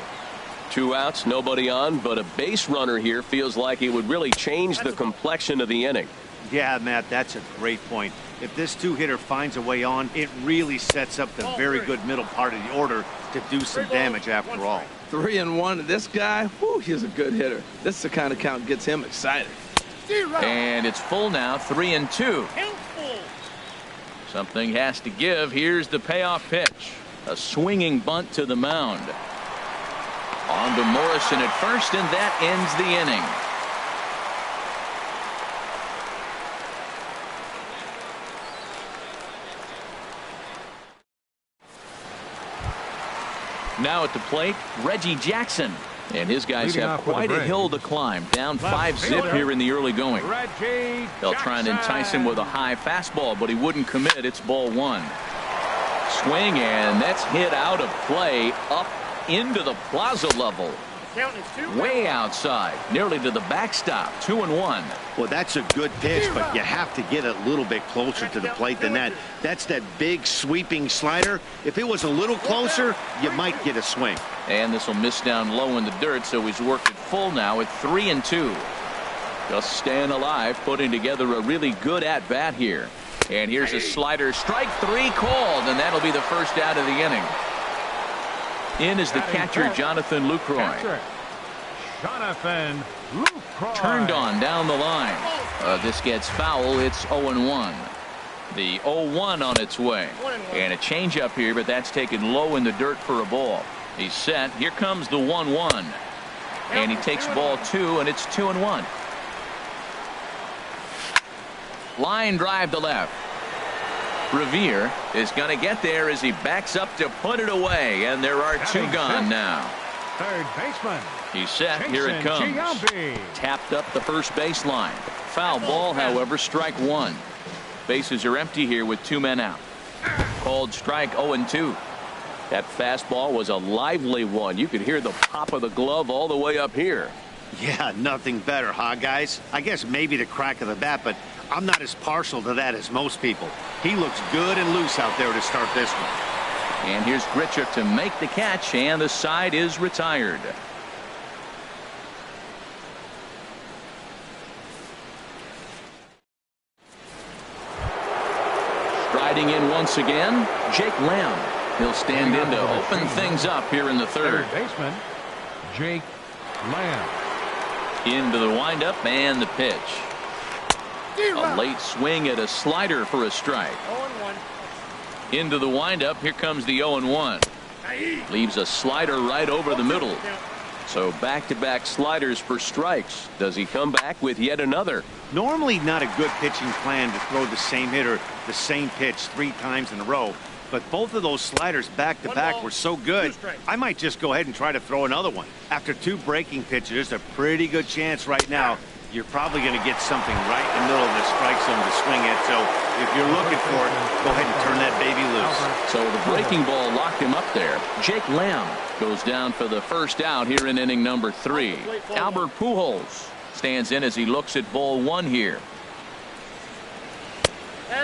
2 outs, nobody on, but a base runner here feels like it would really change the complexion of the inning. Yeah, Matt, that's a great point. If this 2-hitter finds a way on, it really sets up the very good middle part of the order to do some damage after all. 3-1. This guy, whew, he's a good hitter. This is the kind of count gets him excited. And it's full now, 3-2. Something has to give. Here's the payoff pitch. A swinging bunt to the mound. On to Morrison at first, and that ends the inning. Now at the plate, Reggie Jackson. And his guys Leading have off with quite the a Braves. hill to climb. Down Left 5-zip fielder, here in the early going. Reggie They'll try and entice him with a high fastball, but he wouldn't commit. It's ball one. Swing, and that's hit out of play up into the plaza level. Way outside, nearly to the backstop. 2-1. Well, that's a good pitch, but you have to get a little bit closer to the plate than that. That's that big sweeping slider. If it was a little closer, you might get a swing. And this will miss down low in the dirt, so he's worked it full now at 3-2. Just staying alive, putting together a really good at-bat here. And here's a slider. Strike three called, and that'll be the first out of the inning. In is the catcher, Jonathan Lucroy. Jonathan Lucroy. Turned on down the line. This gets foul. It's 0-1. The 0-1 on its way. And a changeup here, but that's taken low in the dirt for a ball. He's set. Here comes the 1-1. And he takes ball two, and it's 2-1. Line drive to left. Revere is going to get there as he backs up to put it away, and there are two gone now. Third baseman. He's set. Here it comes. Tapped up the first baseline. Foul ball, however, strike one. Bases are empty here with two men out. Called strike 0-2. That fastball was a lively one. You could hear the pop of the glove all the way up here. Yeah, nothing better, huh, guys? I guess maybe the crack of the bat, but I'm not as partial to that as most people. He looks good and loose out there to start this one. And here's Grichuk to make the catch, and the side is retired. Striding in once again, Jake Lamb. He'll stand in to open things up here in the third. Third baseman, Jake Lamb. Into the windup and the pitch. A late swing at a slider for a strike. Into the windup. Here comes the 0-1. Leaves a slider right over the middle. So back-to-back sliders for strikes. Does he come back with yet another? Normally not a good pitching plan to throw the same hitter the same pitch 3 times in a row. But both of those sliders back-to-back were so good, I might just go ahead and try to throw another one. After 2 breaking pitches, there's a pretty good chance right now you're probably going to get something right in the middle of the strike zone to swing at. So if you're looking for it, go ahead and turn that baby loose. So the breaking ball locked him up there. Jake Lamb goes down for the first out here in inning number 3. Albert Pujols stands in as he looks at ball 1 here.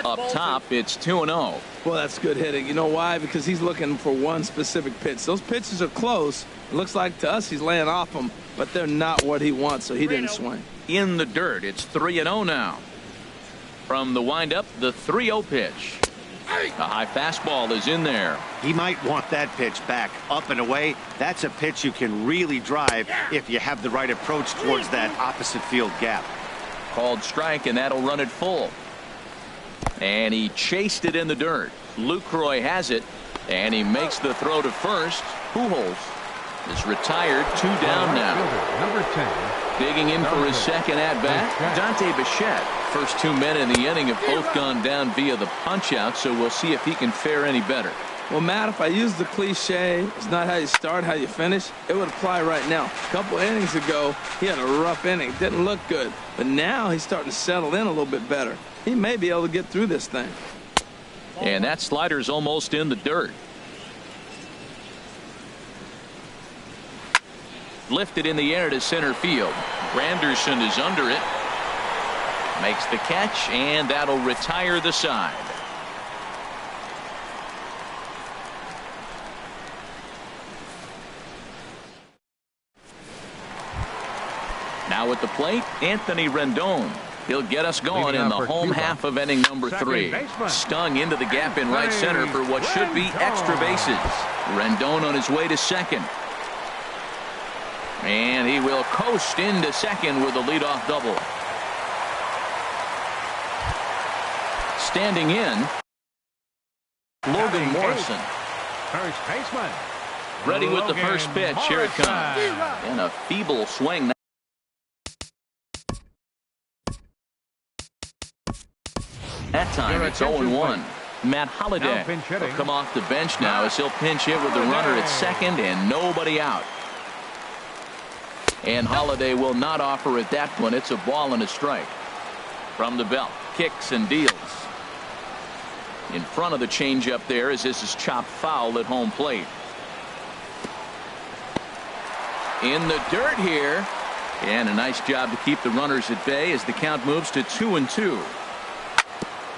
Up top, it's 2-0. Well, that's good hitting. You know why? Because he's looking for one specific pitch. Those pitches are close. It looks like to us he's laying off them, but they're not what he wants, so he didn't swing. In the dirt, it's 3-0 now. From the windup, the 3-0 pitch. A high fastball is in there. He might want that pitch back up and away. That's a pitch you can really drive if you have the right approach towards that opposite field gap. Called strike, and that'll run it full. And he chased it in the dirt. Lucroy has it, and he makes the throw to first. Pujols is retired. 2 down now. Number 10. Digging in for his second at-bat, Dante Bichette. First 2 men in the inning have both gone down via the punch-out, so we'll see if he can fare any better. Well, Matt, if I use the cliche, it's not how you start, how you finish, it would apply right now. A couple innings ago, he had a rough inning. Didn't look good. But now he's starting to settle in a little bit better. He may be able to get through this thing. And that slider's almost in the dirt. Lifted in the air to center field. Granderson is under it. Makes the catch, and that'll retire the side. Now at the plate, Anthony Rendon. He'll get us going in the home half of inning number 3. Stung into the gap in right center for what should be extra bases. Rendon on his way to second. And he will coast into second with a leadoff double. Standing in, Logan Morrison. First baseman. Ready with the first pitch. Here it comes. And a feeble swing. That time it's 0-1. Matt Holliday will come off the bench now as he'll pinch hit with the runner at second and nobody out. And Holliday will not offer at that one. It's a ball and a strike. From the belt, kicks and deals. In front of the changeup there as this is chopped foul at home plate. In the dirt here. And a nice job to keep the runners at bay as the count moves to 2-2.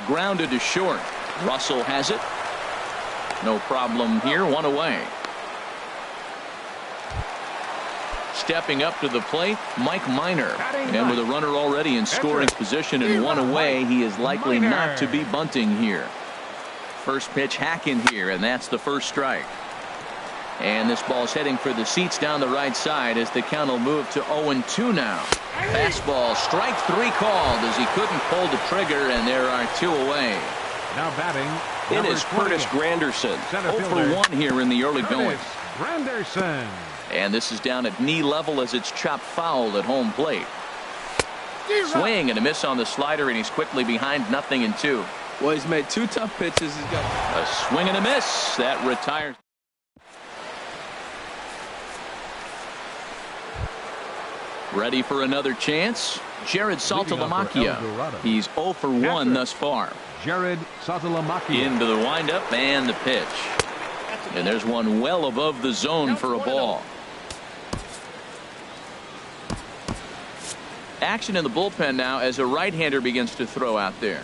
Grounded to short. Russell has it. No problem here. One away. Stepping up to the plate, Mike Minor. And with a runner already in scoring position and one away, he is likely not to be bunting here. First pitch hacking here, and that's the first strike. And this ball's heading for the seats down the right side as the count will move to 0-2 now. Fastball, strike three called as he couldn't pull the trigger, and there are two away. Now batting, it is Curtis Granderson. 0-for-1 here in the early going. Granderson. And this is down at knee level as it's chopped foul at home plate. Swing and a miss on the slider, and he's quickly behind 0-2. Well, he's made two tough pitches. He's got a swing and a miss. That retires. Ready for another chance. Jared Saltalamacchia. He's 0-for-1 thus far. Jared Saltalamacchia. Into the windup and the pitch. And there's one well above the zone for a ball. Action in the bullpen now as a right-hander begins to throw out there.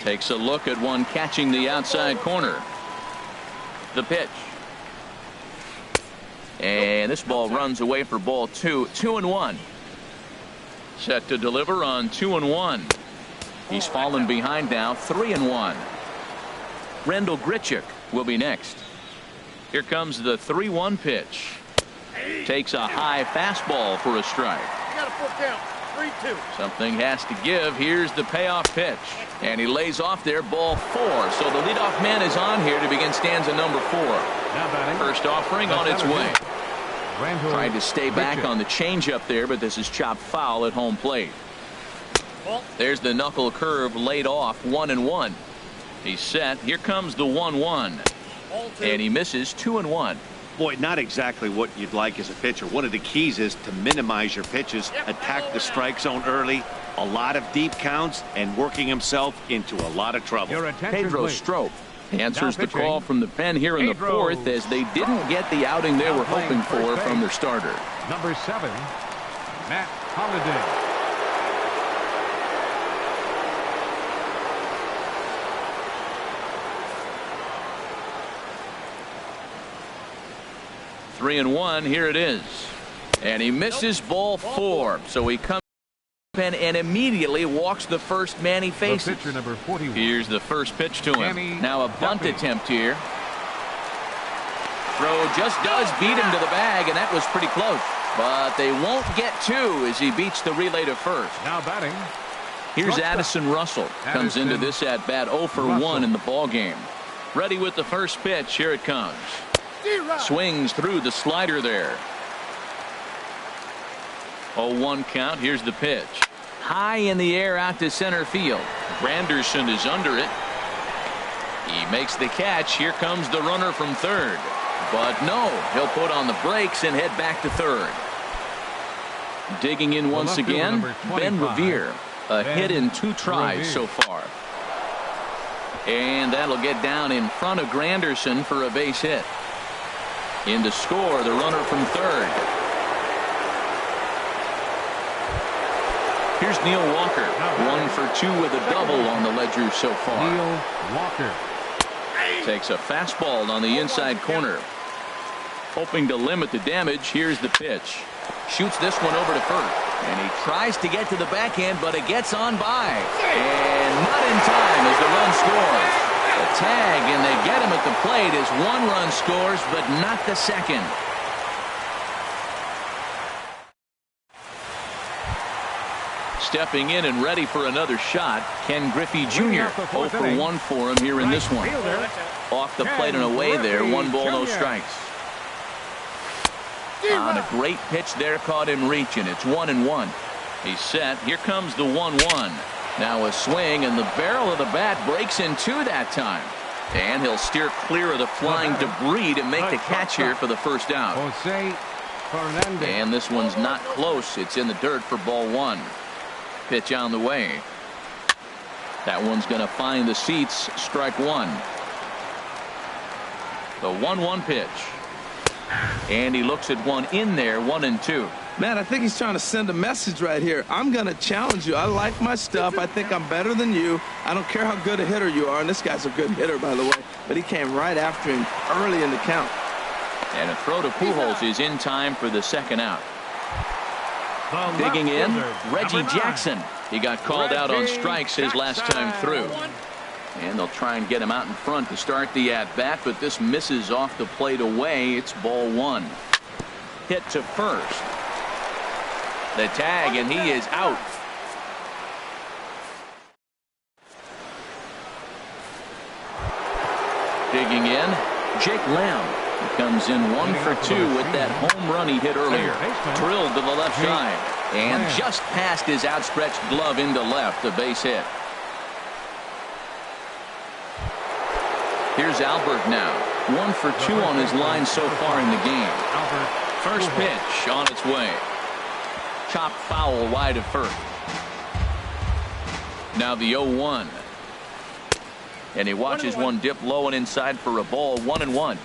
Takes a look at one catching the outside corner. The pitch. And this ball runs away for ball two. 2-1. Set to deliver on 2-1. He's fallen behind now. 3-1. Rendell Grichuk will be next. Here comes the 3-1 pitch. Takes a high fastball for a strike. Got a full count. 3-2. Something has to give. Here's the payoff pitch. And he lays off there, ball 4. So the leadoff man is on here to begin stanza number 4. First offering on its way. Tried to stay back on the changeup there, but this is chopped foul at home plate. There's the knuckle curve laid off. 1-1. He's set. Here comes the 1-1. And he misses. 2-1. Boy, not exactly what you'd like as a pitcher. One of the keys is to minimize your pitches, attack the strike zone early, a lot of deep counts, and working himself into a lot of trouble. Pedro Strop answers the call from the pen here in the 4th as they didn't get the outing they were hoping for from their starter. Number 7, Matt Holliday. 3-1. Here it is. And he misses ball 4. So he comes in and immediately walks the first man he faces. Number 41. Here's the first pitch to him. Now a bunt attempt here. Throw just does beat him to the bag, and that was pretty close. But they won't get 2 as he beats the relay to first. Now batting. Here's Addison Russell. Comes into this at bat 0-for-1 in the ball game. Ready with the first pitch. Here it comes. Swings through the slider there. 0-1 count. Here's the pitch. High in the air out to center field. Granderson is under it. He makes the catch. Here comes the runner from third. But no, he'll put on the brakes and head back to third. Digging in once again, Ben Revere. A hit in 2 tries so far. And that'll get down in front of Granderson for a base hit. In to score, the runner from third. Here's Neil Walker. 1 for 2 with a double on the ledger so far. Neil Walker takes a fastball on the inside corner. Hoping to limit the damage. Here's the pitch. Shoots this one over to first. And he tries to get to the backhand, but it gets on by. And not in time as the run scores. A tag, and they get him at the plate as 1 run scores, but not the second. Stepping in and ready for another shot, Ken Griffey Jr. 0-for-1 for him here in this one. Off the plate and away there, 1 ball, no strikes. On a great pitch there, caught him reaching. It's 1-1. He's set. Here comes the 1-1. Now a swing, and the barrel of the bat breaks in two that time. And he'll steer clear of the flying debris to make the catch here for the first out. And this one's not close. It's in the dirt for ball one. Pitch on the way. That one's going to find the seats. Strike one. The 1-1 pitch. And he looks at one in there, 1-2. Man, I think he's trying to send a message right here. I'm going to challenge you. I like my stuff. I think I'm better than you. I don't care how good a hitter you are. And this guy's a good hitter, by the way. But he came right after him early in the count. And a throw to Pujols is in time for the second out. Digging in, Reggie Jackson. He got called out on strikes his last time through. And they'll try and get him out in front to start the at-bat, but this misses off the plate away. It's ball one. Hit to first. The tag, and he is out. Digging in, Jake Lamb. He comes in 1 for 2 with that home run he hit earlier. Drilled to the left side. And just past his outstretched glove into left, a base hit. Here's Albert now. 1 for 2 on his line so far in the game. First pitch on its way. Chopped foul wide of first. Now the 0-1. And he watches one dip low and inside for a ball. 1-1.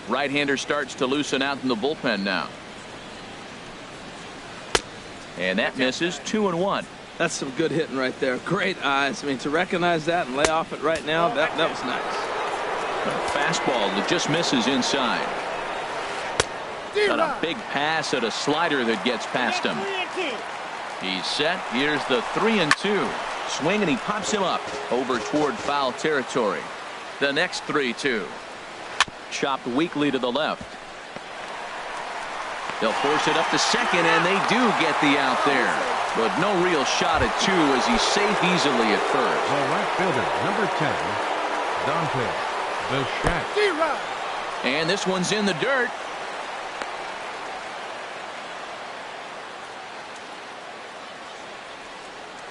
Right-hander starts to loosen out in the bullpen now. And that misses. 2-1. That's some good hitting right there. Great eyes. I mean, to recognize that and lay off it right now, that was nice. A fastball that just misses inside. Got a big pass at a slider that gets past him. He's set. Here's the 3-2. Swing, and he pops him up over toward foul territory. The next 3-2. Chopped weakly to the left. They'll force it up to second, and they do get the out there. But no real shot at 2 as he's safe easily at first. The right fielder, number 10, Dante, the Shack. And this one's in the dirt.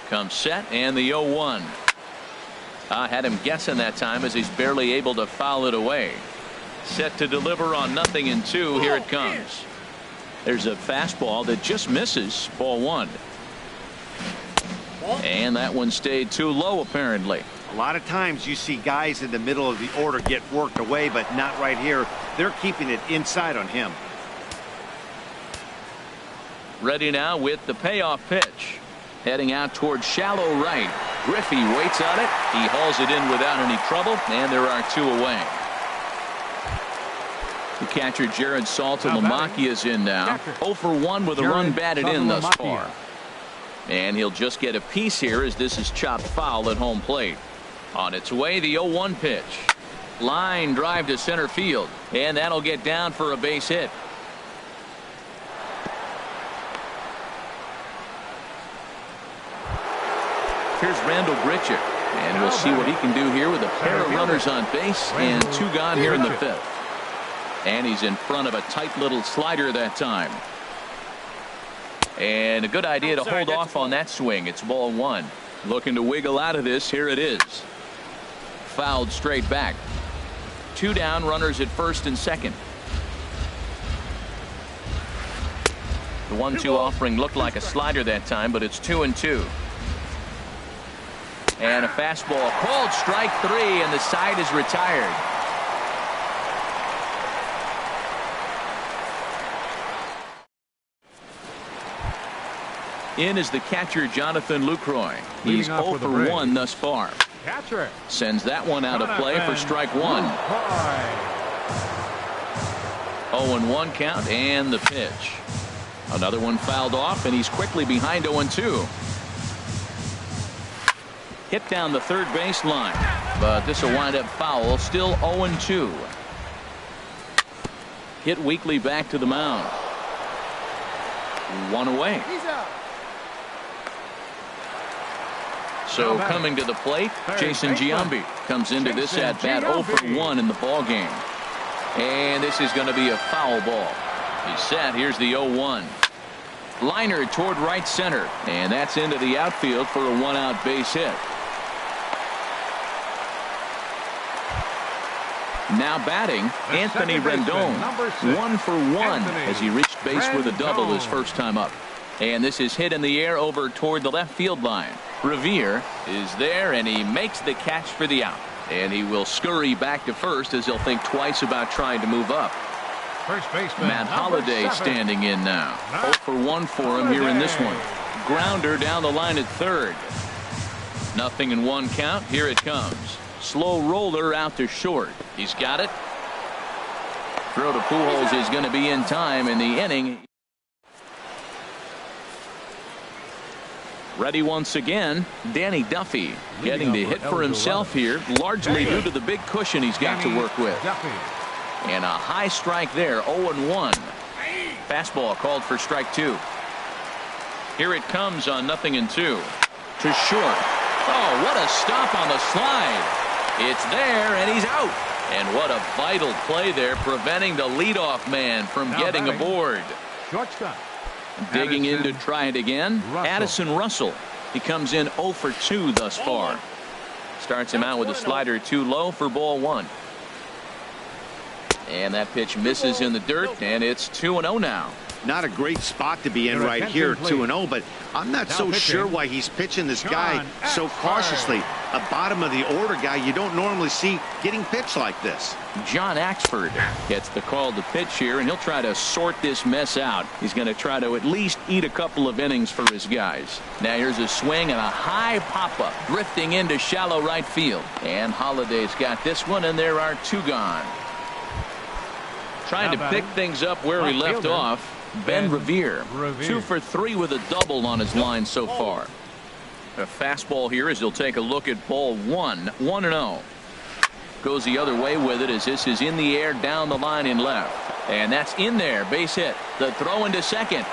Comes set, and the 0-1. I had him guessing that time as he's barely able to foul it away. Set to deliver on 0-2. Here it comes. There's a fastball that just misses. Ball one. And that one stayed too low, apparently. A lot of times you see guys in the middle of the order get worked away, but not right here. They're keeping it inside on him. Ready now with the payoff pitch. Heading out towards shallow right. Griffey waits on it. He hauls it in without any trouble, and there are 2 away. The catcher Jared Saltalamacchia is in now. 0 for 1 with a run batted in thus far. And he'll just get a piece here as this is chopped foul at home plate. On its way, the 0-1 pitch. Line drive to center field, and that'll get down for a base hit. Here's Randall Grichuk, and we'll see what he can do here with a pair of runners on base and 2 gone here in the 5th. And he's in front of a tight little slider that time. And a good idea to hold off on that swing. It's ball one. Looking to wiggle out of this. Here it is. Fouled straight back. 2 down, runners at first and second. The 1-2 offering looked like a slider that time, but it's 2-2. And a fastball called strike 3, and the side is retired. In is the catcher Jonathan Lucroy. He's 0 for 1 thus far. Catcher sends that one out of play for strike 1. 0-1 count, and the pitch. Another one fouled off, and he's quickly behind 0-2. Hit down the third baseline, but this will wind up foul. Still 0-2. Hit weakly back to the mound. 1 away. So coming to the plate, Jason Giambi comes into this at bat 0 for 1 in the ball game. And this is going to be a foul ball. He's set. Here's the 0-1. Liner toward right center, and that's into the outfield for a one-out base hit. Now batting, Anthony Rendon, 1 for 1 as he reached base with a double his first time up. And this is hit in the air over toward the left field line. Revere is there, and he makes the catch for the out. And he will scurry back to first as he'll think twice about trying to move up. First baseman Matt Holliday standing in now. 0 for 1 for him here in this one. Grounder down the line at third. Nothing in one count. Here it comes. Slow roller out to short. He's got it. Throw to Pujols is going to be in time in the inning. Ready once again, Danny Duffy getting the hit for himself here, largely due to the big cushion he's got to work with. And a high strike there, 0-1. Fastball called for strike 2. Here it comes on 0-2. To short. Oh, what a stop on the slide. It's there, and he's out. And what a vital play there, preventing the leadoff man from getting aboard. Shortstop. Digging in to try it again, Addison Russell. He comes in 0 for 2 thus far. Starts him out with a slider too low for ball 1. And that pitch misses in the dirt, and it's 2-0 now. Not a great spot to be in right here, 2-0, but I'm not so sure why he's pitching this guy so cautiously. A bottom of the order guy you don't normally see getting pitched like this. John Axford gets the call to pitch here, and he'll try to sort this mess out. He's going to try to at least eat a couple of innings for his guys. Now here's a swing and a high pop-up drifting into shallow right field. And Holliday's got this one, and there are 2 gone. Trying to pick things up where he left off. Ben Revere, 2 for 3 with a double on his line so far. A fastball here as he'll take a look at ball 1, 1-0. Goes the other way with it as this is in the air down the line in left. And that's in there, base hit. The throw into second.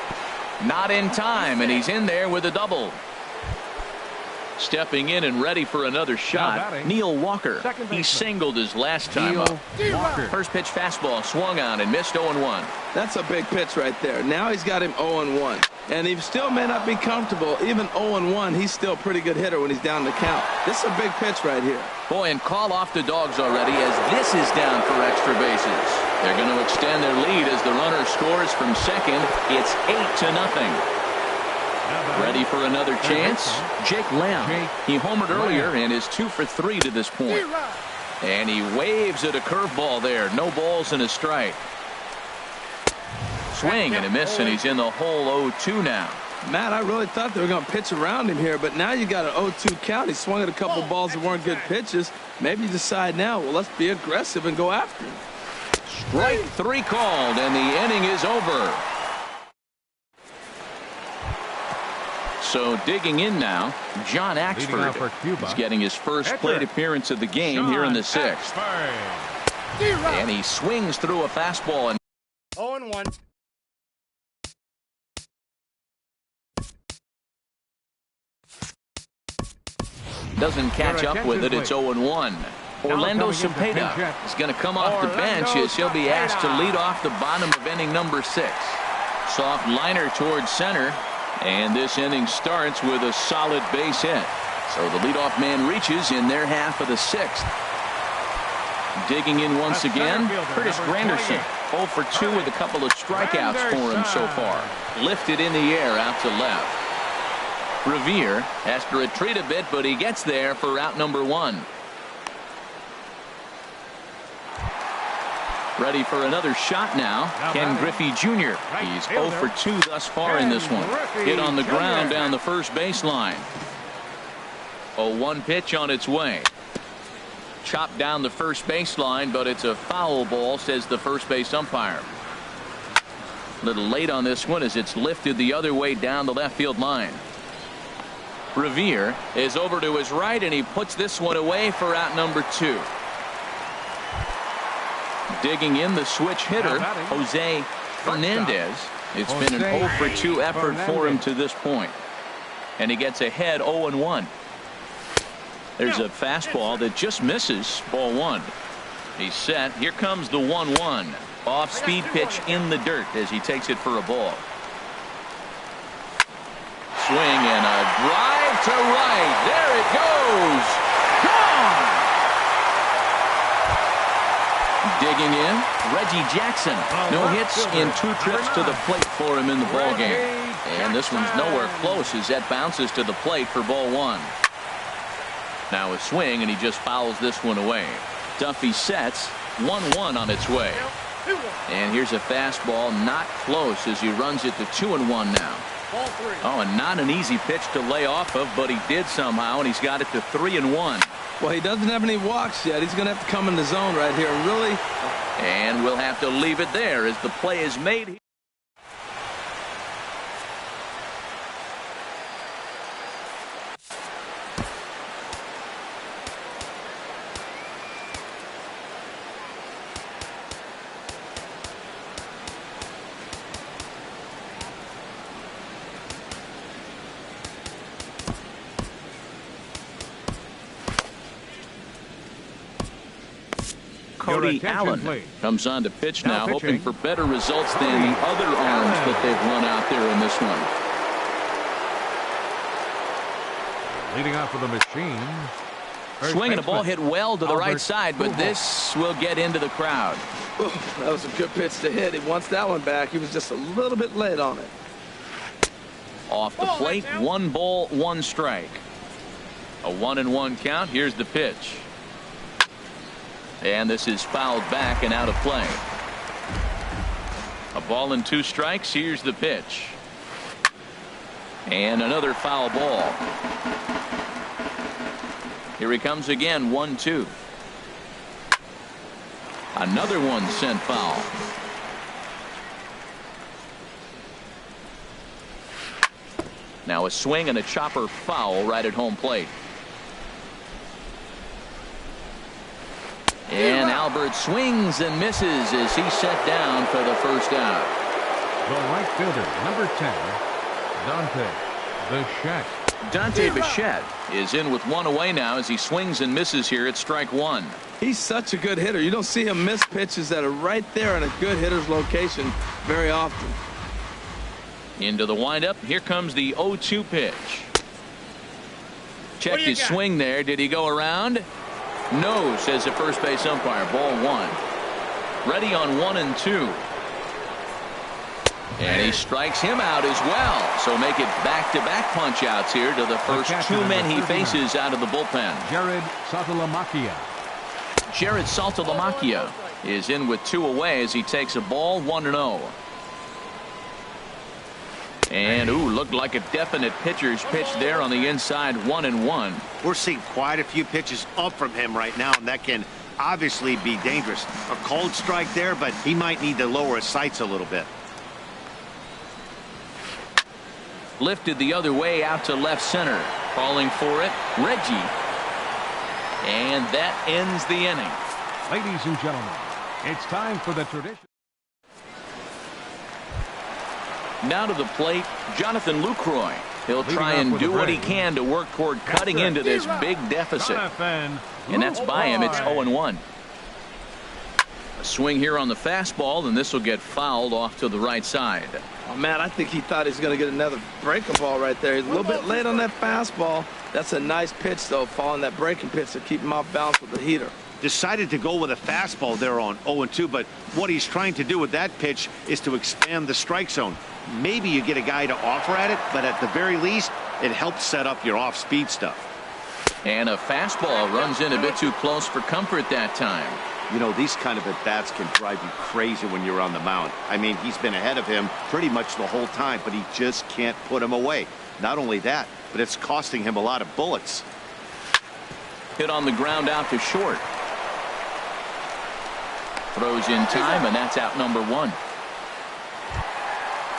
Not in time, and he's in there with a double. Stepping in and ready for another shot, Neil Walker. He singled his last time up. First pitch fastball swung on and missed 0-1. That's a big pitch right there. Now he's got him 0-1. And he still may not be comfortable. Even 0-1, he's still a pretty good hitter when he's down the count. This is a big pitch right here. Boy, and call off the Dogs already as this is down for extra bases. They're going to extend their lead as the runner scores from second. It's 8-0. Ready for another chance? Jake Lamb. He homered earlier and is 2 for 3 to this point. And he waves at a curveball there. No balls and a strike. Swing and a miss, and he's in the hole 0-2 now. Matt, I really thought they were going to pitch around him here, but now you got an 0-2 count. He swung at a couple balls that weren't good pitches. Maybe you decide now, well, let's be aggressive and go after him. Strike 3 called, and the inning is over. So digging in now, John Axford is getting his first plate appearance of the game here in the 6th. And he swings through a fastball. 0-1. Doesn't catch up with it. It's 0-1. Orlando Cepeda is going to come off the bench as he'll be asked to lead off the bottom of inning number 6. Soft liner towards center. And this inning starts with a solid base hit. So the leadoff man reaches in their half of the 6th. Digging in once again, Curtis Granderson. 0 for 2 with a couple of strikeouts for him so far. Lifted in the air out to left. Revere has to retreat a bit, but he gets there for out number 1. Ready for another shot now. Ken Griffey Jr. He's 0 for 2 thus far in this one. Hit on the ground down the first baseline. 0-1 pitch on its way. Chopped down the first baseline, but it's a foul ball, says the first base umpire. A little late on this one as it's lifted the other way down the left field line. Revere is over to his right, and he puts this one away for out number 2. Digging in the switch hitter, Jose Fernandez. It's been an 0 for 2 effort for him to this point. And he gets ahead 0-1. There's a fastball that just misses ball 1. He's set. Here comes the 1-1. Off speed pitch in the dirt as he takes it for a ball. swing and a drive to right. There it goes. Gone. Digging in, Reggie Jackson. No hits in 2 trips to the plate for him in the ballgame. And this one's nowhere close as that bounces to the plate for ball 1. Now a swing, and he just fouls this one away. Duffy sets, 1-1 on its way. And here's a fastball, not close as he runs it to 2-1 now. Oh, and not an easy pitch to lay off of, but he did somehow, and he's got it to 3-1. Well, he doesn't have any walks yet. He's going to have to come in the zone right here, really. And we'll have to leave it there as the play is made. Cody Allen comes on to pitch now, hoping for better results than the other arms that they've run out there in this one. Leading off with a machine. Swinging a ball hit well to the right side, but this will get into the crowd. Ooh, that was a good pitch to hit. He wants that one back. He was just a little bit late on it. Off the plate, 1 ball, 1 strike. A 1-1 count. Here's the pitch. And this is fouled back and out of play. A ball and 2 strikes. Here's the pitch. And another foul ball. Here he comes again, 1-2. Another one sent foul. Now a swing and a chopper foul right at home plate. And Albert swings and misses as he's set down for the first out. The right fielder, number 10, Dante Bichette. Dante Bichette is in with 1 away now as he swings and misses here at strike 1. He's such a good hitter. You don't see him miss pitches that are right there in a good hitter's location very often. Into the windup. Here comes the 0-2 pitch. Checked his swing there. Did he go around? No, says the first base umpire. Ball 1. Ready on 1-2. And he strikes him out as well. So make it back-to-back punch-outs here to the first 2 men he faces out of the bullpen. Jared Saltalamacchia. Jared Saltalamacchia is in with 2 away as he takes a ball, 1-0. And, ooh, looked like a definite pitcher's pitch there on the inside, 1-1. We're seeing quite a few pitches up from him right now, and that can obviously be dangerous. A cold strike there, but he might need to lower his sights a little bit. Lifted the other way out to left center. Calling for it, Reggie. And that ends the inning. Ladies and gentlemen, it's time for the tradition. Now to the plate, Jonathan Lucroy. He'll try and do what he can to work toward cutting into this big deficit. And that's by him. It's 0-1. A swing here on the fastball, and this will get fouled off to the right side. Oh, man, I think he thought he was going to get another breaking ball right there. He's a little bit late on that fastball. That's a nice pitch, though, following that breaking pitch to keep him off balance with the heater. Decided to go with a fastball there on 0-2, but what he's trying to do with that pitch is to expand the strike zone. Maybe you get a guy to offer at it, but at the very least, it helps set up your off-speed stuff. And a fastball runs in a bit too close for comfort that time. You know, these kind of at-bats can drive you crazy when you're on the mound. I mean, he's been ahead of him pretty much the whole time, but he just can't put him away. Not only that, but it's costing him a lot of bullets. Hit on the ground out to short. Throws in time, and that's out number 1.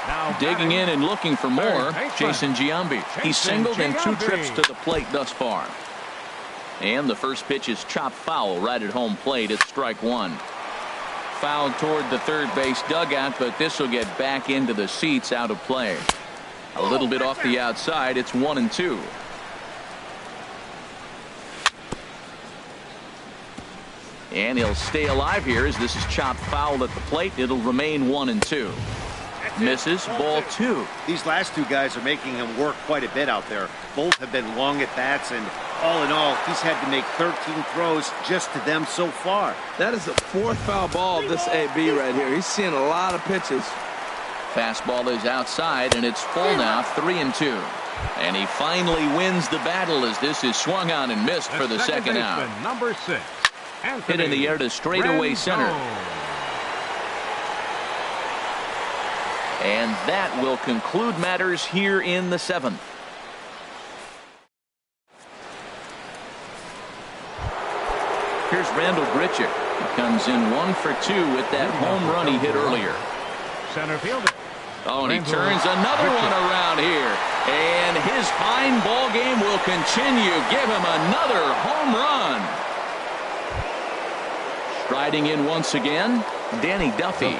Now digging in and looking for more, Jason Giambi. He's singled in 2 trips to the plate thus far. And the first pitch is chopped foul right at home plate. It's strike 1. Fouled toward the third base dugout, but this will get back into the seats out of play. A little bit off the outside. It's 1-2. And he'll stay alive here as this is chopped foul at the plate. It'll remain 1-2. Misses. Ball 2. These last two guys are making him work quite a bit out there. Both have been long at bats, and all in all, he's had to make 13 throws just to them so far. That is the 4th foul ball of this AB right here. He's seeing a lot of pitches. Fastball is outside, and it's full now, 3-2. And he finally wins the battle as this is swung on and missed for the second out. Number 6. Hit in the air to straightaway center. And that will conclude matters here in the 7th. Here's Randall Grichuk. He comes in 1 for 2 with that home run he hit earlier. Center fielder. Oh, and he turns another one around here. And his fine ball game will continue. Give him another home run. Striding in once again, Danny Duffy.